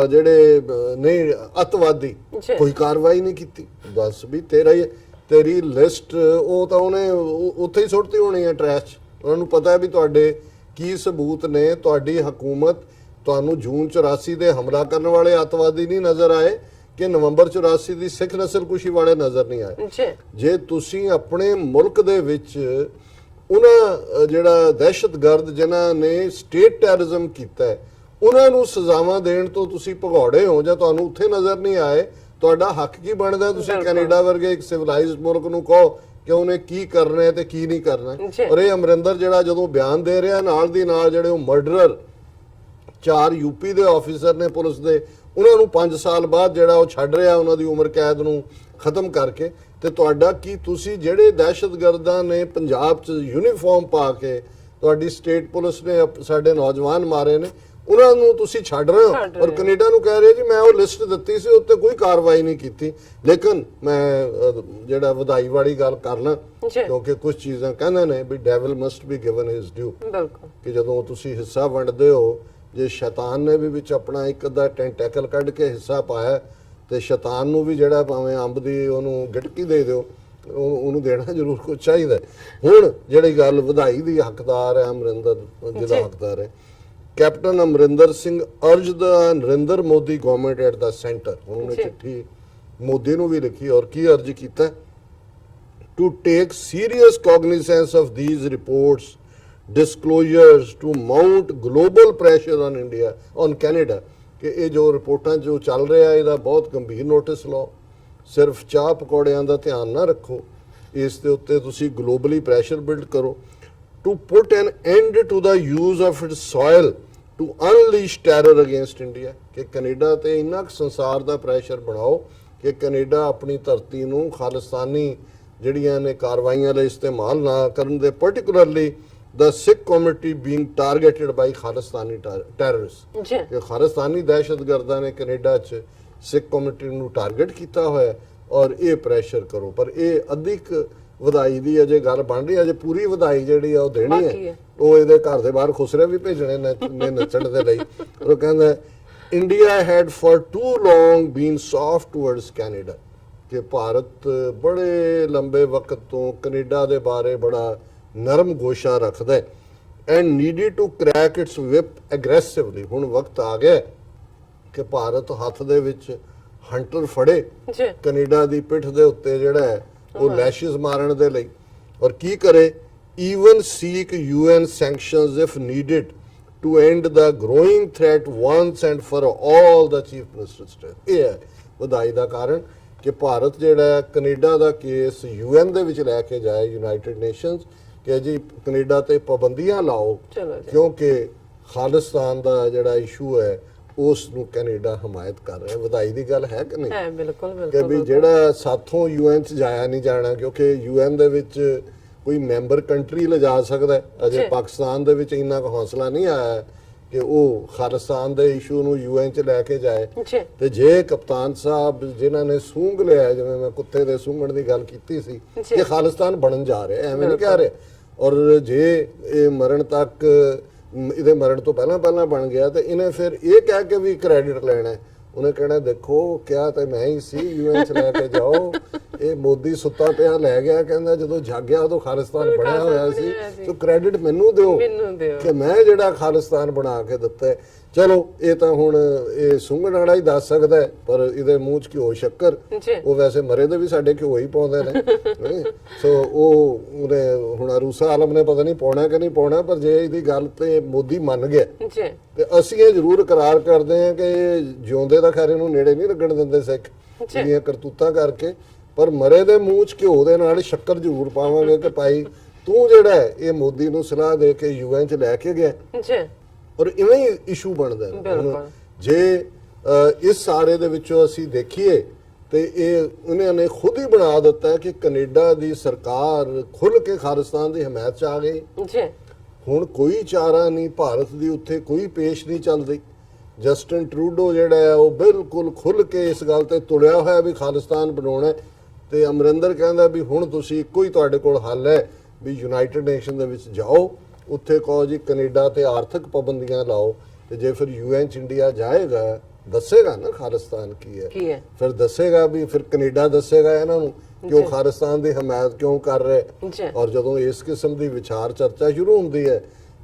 ਜਿਹੜੇ ਨਹੀਂ ਅੱਤਵਾਦੀ, ਕੋਈ ਕਾਰਵਾਈ ਨਹੀਂ ਕੀਤੀ। ਬਸ ਵੀ ਤੇਰਾ ਹੀ ਤੇਰੀ ਲਿਸਟ ਉਹ ਤਾਂ ਉਹਨੇ ਉੱਥੇ ਹੀ ਸੁੱਟਤੀ ਹੋਣੀ ਹੈ ਟਰੈਸ਼ 'ਚ। ਉਹਨਾਂ ਨੂੰ ਪਤਾ ਹੈ ਵੀ ਤੁਹਾਡੇ ਕੀ ਸਬੂਤ ਨੇ। ਤੁਹਾਡੀ ਹਕੂਮਤ ਤੁਹਾਨੂੰ ਜੂਨ 84 ਦੇ ਹਮਲਾ ਕਰਨ ਵਾਲੇ ਅੱਤਵਾਦੀ ਨਹੀਂ ਨਜ਼ਰ ਆਏ ਕਿ ਨਵੰਬਰ 84 ਦੀ ਸਿੱਖ ਨਸਲਕੁਸ਼ੀ ਵਾਲੇ ਨਜ਼ਰ ਨਹੀਂ ਆਏ। ਜੇ ਤੁਸੀਂ ਆਪਣੇ ਮੁਲਕ ਦੇ ਵਿੱਚ ਉਹਨਾਂ ਜਿਹੜਾ ਦਹਿਸ਼ਤਗਰਦ ਜਿਨ੍ਹਾਂ ਨੇ ਸਟੇਟ ਟੈਰਰਿਜ਼ਮ ਕੀਤਾ ਹੈ ਉਹਨਾਂ ਨੂੰ ਸਜ਼ਾਵਾਂ ਦੇਣ ਤੋਂ ਤੁਸੀਂ ਭਗੌੜੇ ਹੋ ਜਾਂ ਤੁਹਾਨੂੰ ਉੱਥੇ ਨਜ਼ਰ ਨਹੀਂ ਆਏ, ਤੁਹਾਡਾ ਹੱਕ ਕੀ ਬਣਦਾ? ਤੁਸੀਂ ਕੈਨੇਡਾ ਵਰਗੇ ਇੱਕ ਸਿਵਲਾਈਜ਼ਡ ਮੁਲਕ ਨੂੰ ਕਹੋ ਕਿ ਉਹਨੇ ਕੀ ਕਰਨਾ ਹੈ ਤੇ ਕੀ ਨਹੀਂ ਕਰਨਾ। ਔਰ ਇਹ ਅਮਰਿੰਦਰ ਜਿਹੜਾ ਜਦੋਂ ਬਿਆਨ ਦੇ ਰਿਹਾ ਨਾਲ ਦੀ ਨਾਲ ਜਿਹੜੇ ਉਹ ਮਰਡਰਰ 4 ਯੂਪੀ ਦੇ ਆਫੀਸਰ ਨੇ ਪੁਲਿਸ ਦੇ, ਉਹਨਾਂ ਨੂੰ 5 ਸਾਲ ਬਾਅਦ ਜਿਹੜਾ ਉਹ ਛੱਡ ਰਿਹਾ ਉਹਨਾਂ ਦੀ ਉਮਰ ਕੈਦ ਨੂੰ ਖਤਮ ਕਰਕੇ। ਤੇ ਤੁਹਾਡਾ ਕੀ ਤੁਸੀਂ ਜਿਹੜੇ ਦਹਿਸ਼ਤਗਰਦਾਂ ਨੇ ਪੰਜਾਬ 'ਚ ਯੂਨੀਫਾਰਮ ਪਾ ਕੇ ਤੁਹਾਡੀ ਸਟੇਟ ਪੁਲਿਸ ਨੇ ਸਾਡੇ ਨੌਜਵਾਨ ਮਾਰੇ ਨੇ ਉਹਨਾਂ ਨੂੰ ਤੁਸੀਂ ਛੱਡ ਰਹੇ ਹੋ ਔਰ ਕੈਨੇਡਾ ਨੂੰ ਕਹਿ ਰਹੇ ਜੀ ਮੈਂ ਉਹ ਲਿਸਟ ਦਿੱਤੀ ਸੀ ਉੱਤੇ ਕੋਈ ਕਾਰਵਾਈ ਨਹੀਂ ਕੀਤੀ। ਲੇਕਿਨ ਮੈਂ ਜਿਹੜਾ ਵਧਾਈ ਵਾਲੀ ਗੱਲ ਕਰਨਾ ਕਿਉਂਕਿ ਕੁਝ ਚੀਜ਼ਾਂ ਕਹਿੰਦੇ ਨੇ ਵੀ ਡੈਵਲ ਮਸਟ ਬੀ ਗਿਵਨ ਹਿਸ ਡਿਊ, ਕਿ ਜਦੋਂ ਤੁਸੀਂ ਹਿੱਸਾ ਵੰਡਦੇ ਹੋ ਜੇ ਸ਼ੈਤਾਨ ਨੇ ਵੀ ਵਿੱਚ ਆਪਣਾ ਇੱਕ ਅੱਧਾ ਟੈਂਟੈਕਲ ਕੱਢ ਕੇ ਹਿੱਸਾ ਪਾਇਆ ਤੇ ਸ਼ੈਤਾਨ ਨੂੰ ਵੀ ਜਿਹੜਾ ਭਾਵੇਂ ਅੰਬ ਦੀ ਉਹਨੂੰ ਗਿਟਕੀ ਦੇ ਦਿਓ ਉਹਨੂੰ ਦੇਣਾ ਜ਼ਰੂਰ ਕੁਝ ਚਾਹੀਦਾ। ਹੁਣ ਜਿਹੜੀ ਗੱਲ ਵਧਾਈ ਦੀ ਹੱਕਦਾਰ ਹੈ ਅਮਰਿੰਦਰ ਜਿਹਦਾ ਹੱਕਦਾਰ ਹੈ captain Amarinder Singh urged the Narendra Modi government at the centre. ਉਹਨੇ ਚਿੱਠੀ ਮੋਦੀ ਨੂੰ ਵੀ ਲਿਖੀ ਔਰ ਕੀ ਅਰਜ ਕੀਤਾ to take serious cognizance of these reports disclosures to mount global pressure on India on Canada ਕਿ ਇਹ ਜੋ ਰਿਪੋਰਟਾਂ ਜੋ ਚੱਲ ਰਿਹਾ ਇਹਦਾ ਬਹੁਤ ਗੰਭੀਰ ਨੋਟਿਸ ਲਓ। ਸਿਰਫ ਚਾਹ ਪਕੌੜਿਆਂ ਦਾ ਧਿਆਨ ਨਾ ਰੱਖੋ, ਇਸ ਦੇ ਉੱਤੇ ਤੁਸੀਂ ਗਲੋਬਲੀ ਪ੍ਰੈਸ਼ਰ ਬਿਲਡ ਕਰੋ to put an end to the use of its soil to unleash terror against India ਕਿ ਕੈਨੇਡਾ ਤੇ ਇੰਨਾ ਸੰਸਾਰ ਦਾ ਪ੍ਰੈਸ਼ਰ ਬਣਾਓ ਕਿ ਕੈਨੇਡਾ ਆਪਣੀ ਧਰਤੀ ਨੂੰ ਖਾਲਿਸਤਾਨੀ ਜਿਹੜੀਆਂ ਨੇ ਕਾਰਵਾਈਆਂ ਲਈ ਇਸਤੇਮਾਲ ਨਾ ਕਰਨ ਦੇ particularly the Sikh community being targeted by Khalistani terrorists ਕਿ ਖਾਲਿਸਤਾਨੀ ਦਹਿਸ਼ਤਗਰਦਾਂ ਨੇ ਕੈਨੇਡਾ 'ਚ ਸਿੱਖ ਕਮਿਊਨਿਟੀ ਨੂੰ ਟਾਰਗੇਟ ਕੀਤਾ ਹੋਇਆ ਔਰ ਇਹ ਪ੍ਰੈਸ਼ਰ ਕਰੋ। ਪਰ ਇਹ ਅਧਿਕ ਵਧਾਈ ਦੀ ਅਜੇ ਗੱਲ ਬਣ ਰਹੀ ਹੈ, ਅਜੇ ਪੂਰੀ ਵਧਾਈ ਜਿਹੜੀ ਆ ਉਹ ਦੇਣੀ ਹੈ। ਉਹ ਇਹਦੇ ਘਰ ਦੇ ਬਾਹਰ ਖੁਸਰੇ ਵੀ ਭੇਜਣੇ ਨੇ ਨੱਚਣ ਦੇ ਲਈ। ਉਹ ਕਹਿੰਦਾ India had for too long been soft towards Canada ਕਿ ਭਾਰਤ ਬੜੇ ਲੰਬੇ ਵਕਤ ਤੋਂ ਕੈਨੇਡਾ ਦੇ ਬਾਰੇ ਬੜਾ ਨਰਮ ਗੋਸ਼ਾ ਰੱਖਦਾ ਹੈ and needed to crack its whip aggressively. ਹੁਣ ਵਕਤ ਆ ਗਿਆ ਕਿ ਭਾਰਤ ਹੱਥ ਦੇ ਵਿੱਚ ਹੰਟਰ ਫੜੇ ਕੈਨੇਡਾ ਦੀ ਪਿੱਠ ਦੇ ਉੱਤੇ ਜਿਹੜਾ ਹੈ ਉਹ ਲੈਸ਼ਸ ਮਾਰਨ ਦੇ ਲਈ ਔਰ ਕੀ ਕਰੇ even seek UN sanctions if needed to end the growing threat once and for all the chief minister. ਇਹ ਹੈ ਵਧਾਈ ਦਾ ਕਾਰਨ ਕਿ ਭਾਰਤ ਜਿਹੜਾ ਕੈਨੇਡਾ ਦਾ ਕੇਸ ਯੂਐਨ ਦੇ ਵਿੱਚ ਲੈ ਕੇ ਜਾਏ ਯੂਨਾਈਟਿਡ ਨੇਸ਼ਨਸ ਕਿ ਜੀ ਕੈਨੇਡਾ ਤੇ ਪਾਬੰਦੀਆਂ ਲਾਓ ਕਿਉਂਕਿ ਖਾਲਿਸਤਾਨ ਦਾ ਜਿਹੜਾ ਇਸ਼ੂ ਹੈ ਉਸ ਨੂੰ ਕੈਨੇਡਾ ਹਮਾਇਤ ਕਰ ਰਿਹਾ। ਵਧਾਈ ਦੀ ਗੱਲ ਹੈ ਕਿ ਨਹੀਂ? ਹੈ ਬਿਲਕੁਲ ਬਿਲਕੁਲ ਕਿ ਵੀ ਜਿਹੜਾ ਸਾਥੋਂ ਯੂਐਨ 'ਚ ਜਾਇਆ ਨਹੀਂ ਜਾਣਾ ਕਿਉਂਕਿ ਯੂਐਨ ਦੇ ਵਿੱਚ ਕੋਈ ਮੈਂਬਰ ਕੰਟਰੀ ਲਿਜਾ ਸਕਦਾ। ਅਜੇ ਪਾਕਿਸਤਾਨ ਦੇ ਵਿੱਚ ਇੰਨਾ ਕੁ ਹੌਸਲਾ ਨਹੀਂ ਆਇਆ ਕਿ ਉਹ ਖਾਲਿਸਤਾਨ ਦੇ ਇਸ਼ੂ ਨੂੰ ਯੂਐਨ 'ਚ ਲੈ ਕੇ ਜਾਏ। ਤੇ ਜੇ ਕਪਤਾਨ ਸਾਹਿਬ ਜਿਨ੍ਹਾਂ ਨੇ ਸੂੰਘ ਲਿਆ ਜਿਵੇਂ ਮੈਂ ਕੁੱਤੇ ਦੇ ਸੂੰਘਣ ਦੀ ਗੱਲ ਕੀਤੀ ਸੀ ਕਿ ਖਾਲਿਸਤਾਨ ਬਣਨ ਜਾ ਰਿਹਾ ਐਵੇਂ ਨਹੀਂ ਕਹਿ ਰਹੇ ਔਰ ਜੇ ਇਹ ਮਰਨ ਤੱਕ ਇਹਦੇ ਮਰਨ ਤੋਂ ਪਹਿਲਾਂ ਬਣ ਗਿਆ ਤੇ ਇਹਨੇ ਫਿਰ ਇਹ ਕਹਿ ਕੇ ਵੀ ਕ੍ਰੈਡਿਟ ਲੈਣਾ। ਉਹਨੇ ਕਹਿਣਾ ਦੇਖੋ ਕਿਹਾ ਤੇ ਮੈਂ ਹੀ ਸੀ ਯੂਐਨ 'ਚ ਲੈ ਕੇ ਜਾਓ ਇਹ ਮੋਦੀ ਸੁੱਤਾ ਪਿਆ ਲੈ ਗਿਆ ਕਹਿੰਦਾ ਜਦੋਂ ਜਾਗਿਆ ਉਦੋਂ ਖਾਲਿਸਤਾਨ ਬਣਿਆ ਹੋਇਆ ਸੀ ਸੋ ਕ੍ਰੈਡਿਟ ਮੈਨੂੰ ਦਿਓ ਕਿ ਮੈਂ ਜਿਹੜਾ ਖਾਲਿਸਤਾਨ ਬਣਾ ਕੇ ਦਿੱਤਾ। ਚਲੋ ਇਹ ਤਾਂ ਹੁਣ ਇਹ ਸੁੰਘਣ ਵਾਲਾ ਹੀ ਦੱਸ ਸਕਦਾ ਪਰ ਇਹਦੇ ਮੂੰਹ 'ਚ ਘਿਓ ਸ਼ੱਕਰ ਉਹ ਵੈਸੇ ਮਰੇ ਦੇ ਵੀ ਸਾਡੇ ਘਿਓ ਹੀ ਪਾਉਂਦੇ ਨੇ ਸੋ ਉਹ ਉਹਨੇ ਹੁਣ ਅਰੂਸਾ ਆਲਮ ਨੇ ਪਤਾ ਨਹੀਂ ਪਾਉਣਾ ਕਿ ਨਹੀਂ ਪਾਉਣਾ ਪਰ ਜੇ ਇਹਦੀ ਗੱਲ ਤੇ ਮੋਦੀ ਮੰਨ ਗਿਆ ਤੇ ਅਸੀਂ ਇਹ ਜ਼ਰੂਰ ਇਕਰਾਰ ਕਰਦੇ ਹਾਂ ਕਿ ਜਿਉਂਦੇ ਦਾ ਖੈਰ ਇਹਨੂੰ ਨੇੜੇ ਨਹੀਂ ਲੱਗਣ ਦਿੰਦੇ ਸਿੱਖ ਜਿਹੜੀਆਂ ਕਰਤੂਤਾਂ ਕਰਕੇ ਪਰ ਮਰੇ ਦੇ ਮੂੰਹ 'ਚ ਘਿਓ ਦੇ ਨਾਲ ਸ਼ੱਕਰ ਜ਼ਰੂਰ ਪਾਵਾਂਗੇ ਕਿ ਭਾਈ ਤੂੰ ਜਿਹੜਾ ਇਹ ਮੋਦੀ ਨੂੰ ਸਲਾਹ ਦੇ ਕੇ ਯੂਐਨ 'ਚ ਲੈ ਕੇ ਗਿਆ ਔਰ ਇਵੇਂ ਹੀ ਇਸ਼ੂ ਬਣਦਾ ਹੁਣ ਜੇ ਇਸ ਸਾਰੇ ਦੇ ਵਿੱਚੋਂ ਅਸੀਂ ਦੇਖੀਏ ਤੇ ਇਹ ਉਹਨਾਂ ਨੇ ਖੁਦ ਹੀ ਬਣਾ ਦਿੱਤਾ ਕਿ ਕੈਨੇਡਾ ਦੀ ਸਰਕਾਰ ਖੁੱਲ ਕੇ ਖਾਲਿਸਤਾਨ ਦੀ ਹਮਾਇਤ 'ਚ ਆ ਗਈ। ਹੁਣ ਕੋਈ ਚਾਰਾ ਨਹੀਂ ਭਾਰਤ ਦੀ ਉੱਥੇ ਕੋਈ ਪੇਸ਼ ਨਹੀਂ ਚੱਲਦੀ। ਜਸਟਿਨ ਟਰੂਡੋ ਜਿਹੜਾ ਹੈ ਉਹ ਬਿਲਕੁਲ ਖੁੱਲ ਕੇ ਇਸ ਗੱਲ ਤੇ ਤੁਲਿਆ ਹੋਇਆ ਵੀ ਖਾਲਿਸਤਾਨ ਬਣਾਉਣਾ ਤੇ ਅਮਰਿੰਦਰ ਕਹਿੰਦਾ ਵੀ ਹੁਣ ਤੁਸੀਂ ਇੱਕੋ ਹੀ ਤੁਹਾਡੇ ਕੋਲ ਹੱਲ ਹੈ ਵੀ ਯੂਨਾਈਟਿਡ ਨੇਸ਼ਨ ਦੇ ਵਿੱਚ ਜਾਓ ਉੱਥੇ ਕਹੋ ਜੀ ਕੈਨੇਡਾ ਤੇ ਆਰਥਿਕ ਪਾਬੰਦੀਆਂ ਲਾਓ ਤੇ ਜੇ ਫਿਰ ਯੂਐਨ 'ਚ ਇੰਡੀਆ ਜਾਏਗਾ ਦੱਸੇਗਾ ਨਾ ਖਾਲਿਸਤਾਨ ਕੀ ਹੈ ਫਿਰ ਦੱਸੇਗਾ ਵੀ ਫਿਰ ਕੈਨੇਡਾ ਦੱਸੇਗਾ ਇਹਨਾਂ ਨੂੰ ਕਿ ਉਹ ਖਾਲਿਸਤਾਨ ਦੀ ਹਮਾਇਤ ਕਿਉਂ ਕਰ ਰਿਹਾ ਜੀ। ਔਰ ਜਦੋਂ ਇਸ ਕਿਸਮ ਦੀ ਵਿਚਾਰ ਚਰਚਾ ਸ਼ੁਰੂ ਹੁੰਦੀ ਹੈ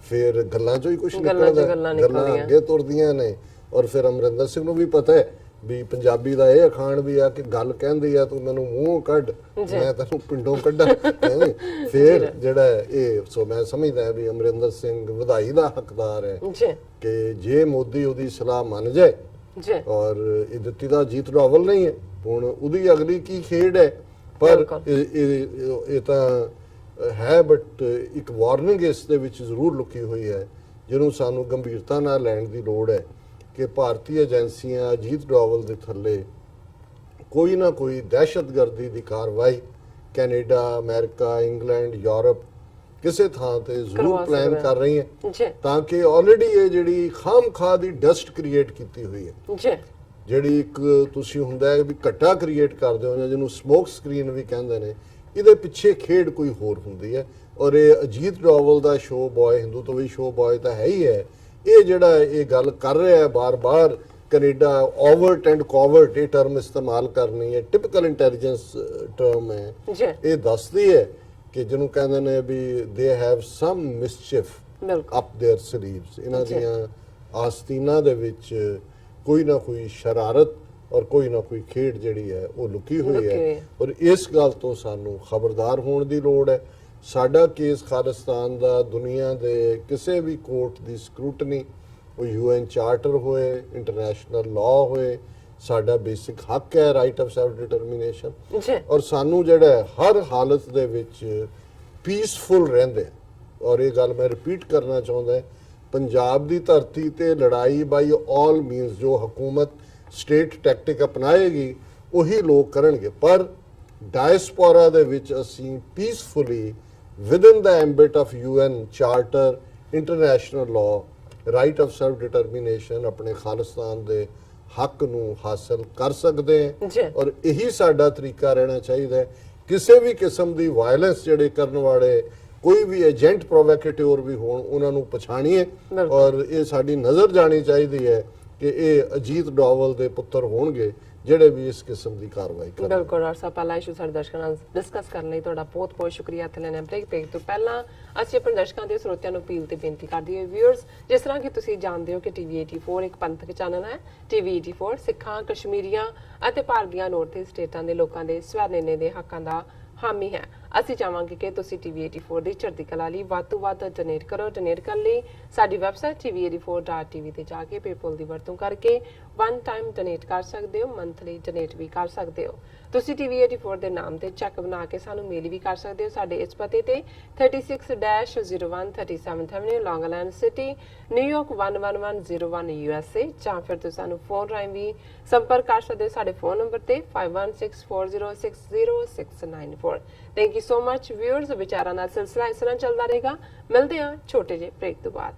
ਫਿਰ ਗੱਲਾਂ ਚੋਂ ਹੀ ਕੁਝ ਨਿਕਲਦਾ, ਗੱਲਾਂ ਅੱਗੇ ਤੁਰਦੀਆਂ ਨੇ। ਔਰ ਫਿਰ ਅਮਰਿੰਦਰ ਸਿੰਘ ਨੂੰ ਵੀ ਪਤਾ ਹੈ ਵੀ ਪੰਜਾਬੀ ਦਾ ਇਹ ਅਖਾਣ ਵੀ ਆ ਕਿ ਗੱਲ ਕਹਿੰਦੀ ਆ ਤੂੰ ਮੈਨੂੰ ਮੂੰਹ ਕੱਢ ਮੈਂ ਤੈਨੂੰ ਪਿੰਡੋਂ ਕੱਢਾਂ। ਫਿਰ ਜਿਹੜਾ ਇਹ ਸੋ ਮੈਂ ਸਮਝਦਾ ਵੀ ਅਮਰਿੰਦਰ ਸਿੰਘ ਵਧਾਈ ਦਾ ਹੱਕਦਾਰ ਹੈ ਕਿ ਜੇ ਮੋਦੀ ਉਹਦੀ ਸਲਾਹ ਮੰਨ ਜਾਏ ਔਰ ਇਹ ਦਿੱਤੀ ਦਾ ਜੀਤ ਡੋਵਲ ਨਹੀਂ ਹੈ, ਹੁਣ ਉਹਦੀ ਅਗਲੀ ਕੀ ਖੇਡ ਹੈ। ਪਰ ਇਹ ਤਾਂ ਹੈ ਬਟ ਇੱਕ ਵਾਰਨਿੰਗ ਇਸ ਦੇ ਵਿੱਚ ਜ਼ਰੂਰ ਲੁਕੀ ਹੋਈ ਹੈ ਜਿਹਨੂੰ ਸਾਨੂੰ ਗੰਭੀਰਤਾ ਨਾਲ ਲੈਣ ਦੀ ਲੋੜ ਹੈ ਕਿ ਭਾਰਤੀ ਏਜੰਸੀਆਂ ਅਜੀਤ ਡੋਵਲ ਦੇ ਥੱਲੇ ਕੋਈ ਨਾ ਕੋਈ ਦਹਿਸ਼ਤਗਰਦੀ ਦੀ ਕਾਰਵਾਈ ਕੈਨੇਡਾ, ਅਮਰੀਕਾ, ਇੰਗਲੈਂਡ, ਯੂਰਪ ਕਿਸੇ ਥਾਂ ਤੇ ਜ਼ਰੂਰ ਪਲਾਨ ਕਰ ਰਹੀ ਹੈ ਤਾਂ ਕਿ ਆਲਰੇਡੀ ਇਹ ਜਿਹੜੀ ਖਾਮਖਾ ਦੀ ਡਸਟ ਕ੍ਰੀਏਟ ਕੀਤੀ ਹੋਈ ਹੈ, ਜਿਹੜੀ ਇੱਕ ਤੁਸੀਂ ਹੁੰਦਾ ਹੈ ਵੀ ਘੱਟਾ ਕ੍ਰੀਏਟ ਕਰਦੇ ਹੋ ਜਾਂ ਜਿਹਨੂੰ ਸਮੋਕ ਸਕਰੀਨ ਵੀ ਕਹਿੰਦੇ ਨੇ, ਇਹਦੇ ਪਿੱਛੇ ਖੇਡ ਕੋਈ ਹੋਰ ਹੁੰਦੀ ਹੈ। ਔਰ ਇਹ ਅਜੀਤ ਡੋਵਲ ਦਾ ਸ਼ੋ ਬॉय, ਹਿੰਦੂ ਤੋਂ ਵੀ ਸ਼ੋ ਬॉय ਤਾਂ ਹੈ ਹੀ ਹੈ। ਇਹ ਜਿਹੜਾ ਇਹ ਗੱਲ ਕਰ ਰਿਹਾ ਹੈ ਬਾਰ-ਬਾਰ ਕੈਨੇਡਾ ਓਵਰਟ ਐਂਡ ਕੋਵਰਟ ਇਹ ਟਰਮ ਇਸਤੇਮਾਲ ਕਰਨੀ ਹੈ, ਟਿਪੀਕਲ ਇੰਟੈਲੀਜੈਂਸ ਟਰਮ ਹੈ। ਇਹ ਦੱਸਦੀ ਹੈ ਕਿ ਜਿਹਨੂੰ ਕਹਿੰਦੇ ਨੇ ਵੀ they have some mischief up their sleeves, ਇਹਨਾਂ ਦੀਆਂ ਆਸਤੀਨਾਂ ਦੇ ਵਿੱਚ ਕੋਈ ਨਾ ਕੋਈ ਸ਼ਰਾਰਤ ਔਰ ਕੋਈ ਨਾ ਕੋਈ ਖੇਡ ਜਿਹੜੀ ਹੈ ਉਹ ਲੁਕੀ ਹੋਈ ਹੈ। ਔਰ ਇਸ ਗੱਲ ਤੋਂ ਸਾਨੂੰ ਖਬਰਦਾਰ ਹੋਣ ਦੀ ਲੋੜ ਹੈ। ਸਾਡਾ ਕੇਸ ਖਾਲਿਸਤਾਨ ਦਾ ਦੁਨੀਆ ਦੇ ਕਿਸੇ ਵੀ ਕੋਰਟ ਦੀ ਸਕਰੂਟਨੀ, ਉਹ UN ਚਾਰਟਰ ਹੋਏ, ਇੰਟਰਨੈਸ਼ਨਲ ਲਾਅ ਹੋਏ, ਸਾਡਾ ਬੇਸਿਕ ਹੱਕ ਹੈ ਰਾਈਟ ਆਫ ਸੈਲਫ ਡਿਟਰਮੀਨੇਸ਼ਨ। ਔਰ ਸਾਨੂੰ ਜਿਹੜਾ ਹਰ ਹਾਲਤ ਦੇ ਵਿੱਚ ਪੀਸਫੁਲ ਰਹਿੰਦੇ। ਔਰ ਇਹ ਗੱਲ ਮੈਂ ਰਿਪੀਟ ਕਰਨਾ ਚਾਹੁੰਦਾ, ਪੰਜਾਬ ਦੀ ਧਰਤੀ ਤੇ ਲੜਾਈ ਬਾਈ ਆਲ ਮੀਨਸ ਜੋ ਹਕੂਮਤ ਸਟੇਟ ਟੈਕਟਿਕ ਅਪਣਾਏਗੀ ਉਹੀ ਲੋਕ ਕਰਨਗੇ, ਪਰ ਡਾਇਸਪੋਰਾ ਦੇ ਵਿੱਚ ਅਸੀਂ peacefully within the ambit of UN charter, international law, right of self determination ਆਪਣੇ ਖਾਲਿਸਤਾਨ ਦੇ ਹੱਕ ਨੂੰ ਹਾਸਲ ਕਰ ਸਕਦੇ ਹਾਂ। ਔਰ ਇਹੀ ਸਾਡਾ ਤਰੀਕਾ ਰਹਿਣਾ ਚਾਹੀਦਾ ਹੈ। ਕਿਸੇ ਵੀ ਕਿਸਮ ਦੀ ਵਾਇਲੈਂਸ ਜਿਹੜੇ ਕਰਨ ਵਾਲੇ ਕੋਈ ਵੀ ਏਜੰਟ ਪ੍ਰੋਵੋਕੇਟਿਵ ਵੀ ਹੋਣ ਉਹਨਾਂ ਨੂੰ ਪਛਾਣੀਏ ਔਰ ਇਹ ਸਾਡੀ ਨਜ਼ਰ ਜਾਣੀ ਚਾਹੀਦੀ ਹੈ ਕਿ ਇਹ ਅਜੀਤ ਡੋਵਲ ਦੇ ਪੁੱਤਰ ਹੋਣਗੇ ਜਿਹੜੇ ਵੀ ਇਸ ਕਿਸਮ ਦੀ ਕਾਰਵਾਈ ਕਰਨ। ਬਿਲਕੁਲ ਔਰ ਸਭ ਪਹਿਲਾਂ ਇਸ਼ੂ ਸਾਡੇ ਦਰਸ਼ਕਾਂ ਨਾਲ ਡਿਸਕਸ ਕਰਨ ਲਈ ਤੁਹਾਡਾ ਬਹੁਤ ਬਹੁਤ ਸ਼ੁਕਰੀਆ। ਥੈਲੇ ਬ੍ਰੇਕ ਤੋਂ ਪਹਿਲਾਂ ਅਸੀਂ ਆਪਣੇ ਦਰਸ਼ਕਾਂ ਦੇ ਸਰੋਤਿਆਂ ਨੂੰ ਅਪੀਲ ਤੇ ਬੇਨਤੀ ਕਰਦੇ ਹਾਂ ਵਿਊਅਰਸ, ਜਿਸ ਤਰ੍ਹਾਂ ਕਿ ਤੁਸੀਂ ਜਾਣਦੇ ਹੋ ਕਿ TV 84 ਇੱਕ ਪੰਥਕ ਚੈਨਲ ਹੈ। TV 84 ਸਿੱਖਾਂ, ਕਸ਼ਮੀਰੀਆਂ ਅਤੇ ਭਾਰਤ ਦੀਆਂ ਨੌਰਥ ਸਟੇਟਾਂ ਦੇ ਲੋਕਾਂ ਦੇ ਸਵੈ-ਨਿਰਣੇ ਦੇ ਹੱਕਾਂ ਦਾ ਹਾਮੀ ਹੈ। ਅਸੀਂ ਚਾਹਾਂਗੇ ਕਿ ਤੁਸੀਂ TV 84 ਦੀ ਚੜ੍ਹਦੀ ਕਲਾ ਲਈ ਵੱਧ ਤੋਂ ਵੱਧ ਡੋਨੇਟ ਕਰੋ। ਡੋਨੇਟ ਕਰਨ ਲਈ ਸਾਡੀ ਵੈਬਸਾਈਟ tv84.tv ਤੇ ਜਾ ਕੇ ਪੇਪਲ ਦੀ ਵਰਤੋਂ ਕਰਕੇ ਵਨ ਟਾਈਮ ਡੋਨੇਟ ਕਰ ਸਕਦੇ ਹੋ, ਮੰਥਲੀ ਡੋਨੇਟ ਵੀ ਕਰ ਸਕਦੇ ਹੋ। ਤੁਸੀਂ TV 84 ਦੇ ਨਾਮ ਤੇ ਚੈੱਕ ਬਣਾ ਕੇ ਸਾਨੂੰ ਮੇਲ ਵੀ ਕਰ ਸਕਦੇ ਹੋ ਸਾਡੇ ਇਸ ਪਤੇ ਤੇ 36-01 37th Avenue, Long Island City, New York 11101 USA, ਜਾਂ ਫਿਰ ਤੁਸੀਂ ਸਾਨੂੰ ਫੋਨ ਰਾਹੀਂ ਵੀ ਸੰਪਰਕ ਕਰ ਸਕਦੇ ਹੋ ਸਾਡੇ ਫੋਨ ਨੰਬਰ ਤੇ 5164060694। Thank you so much viewers. ਵਿਚਾਰਾਂ ਦਾ ਸਿਲਸਿਲਾ ਇਸ ਤਰ੍ਹਾਂ ਚੱਲਦਾ ਰਹੇਗਾ। ਮਿਲਦੇ ਹਾਂ ਛੋਟੇ ਜਿਹੇ ਬ੍ਰੇਕ ਤੋਂ ਬਾਅਦ।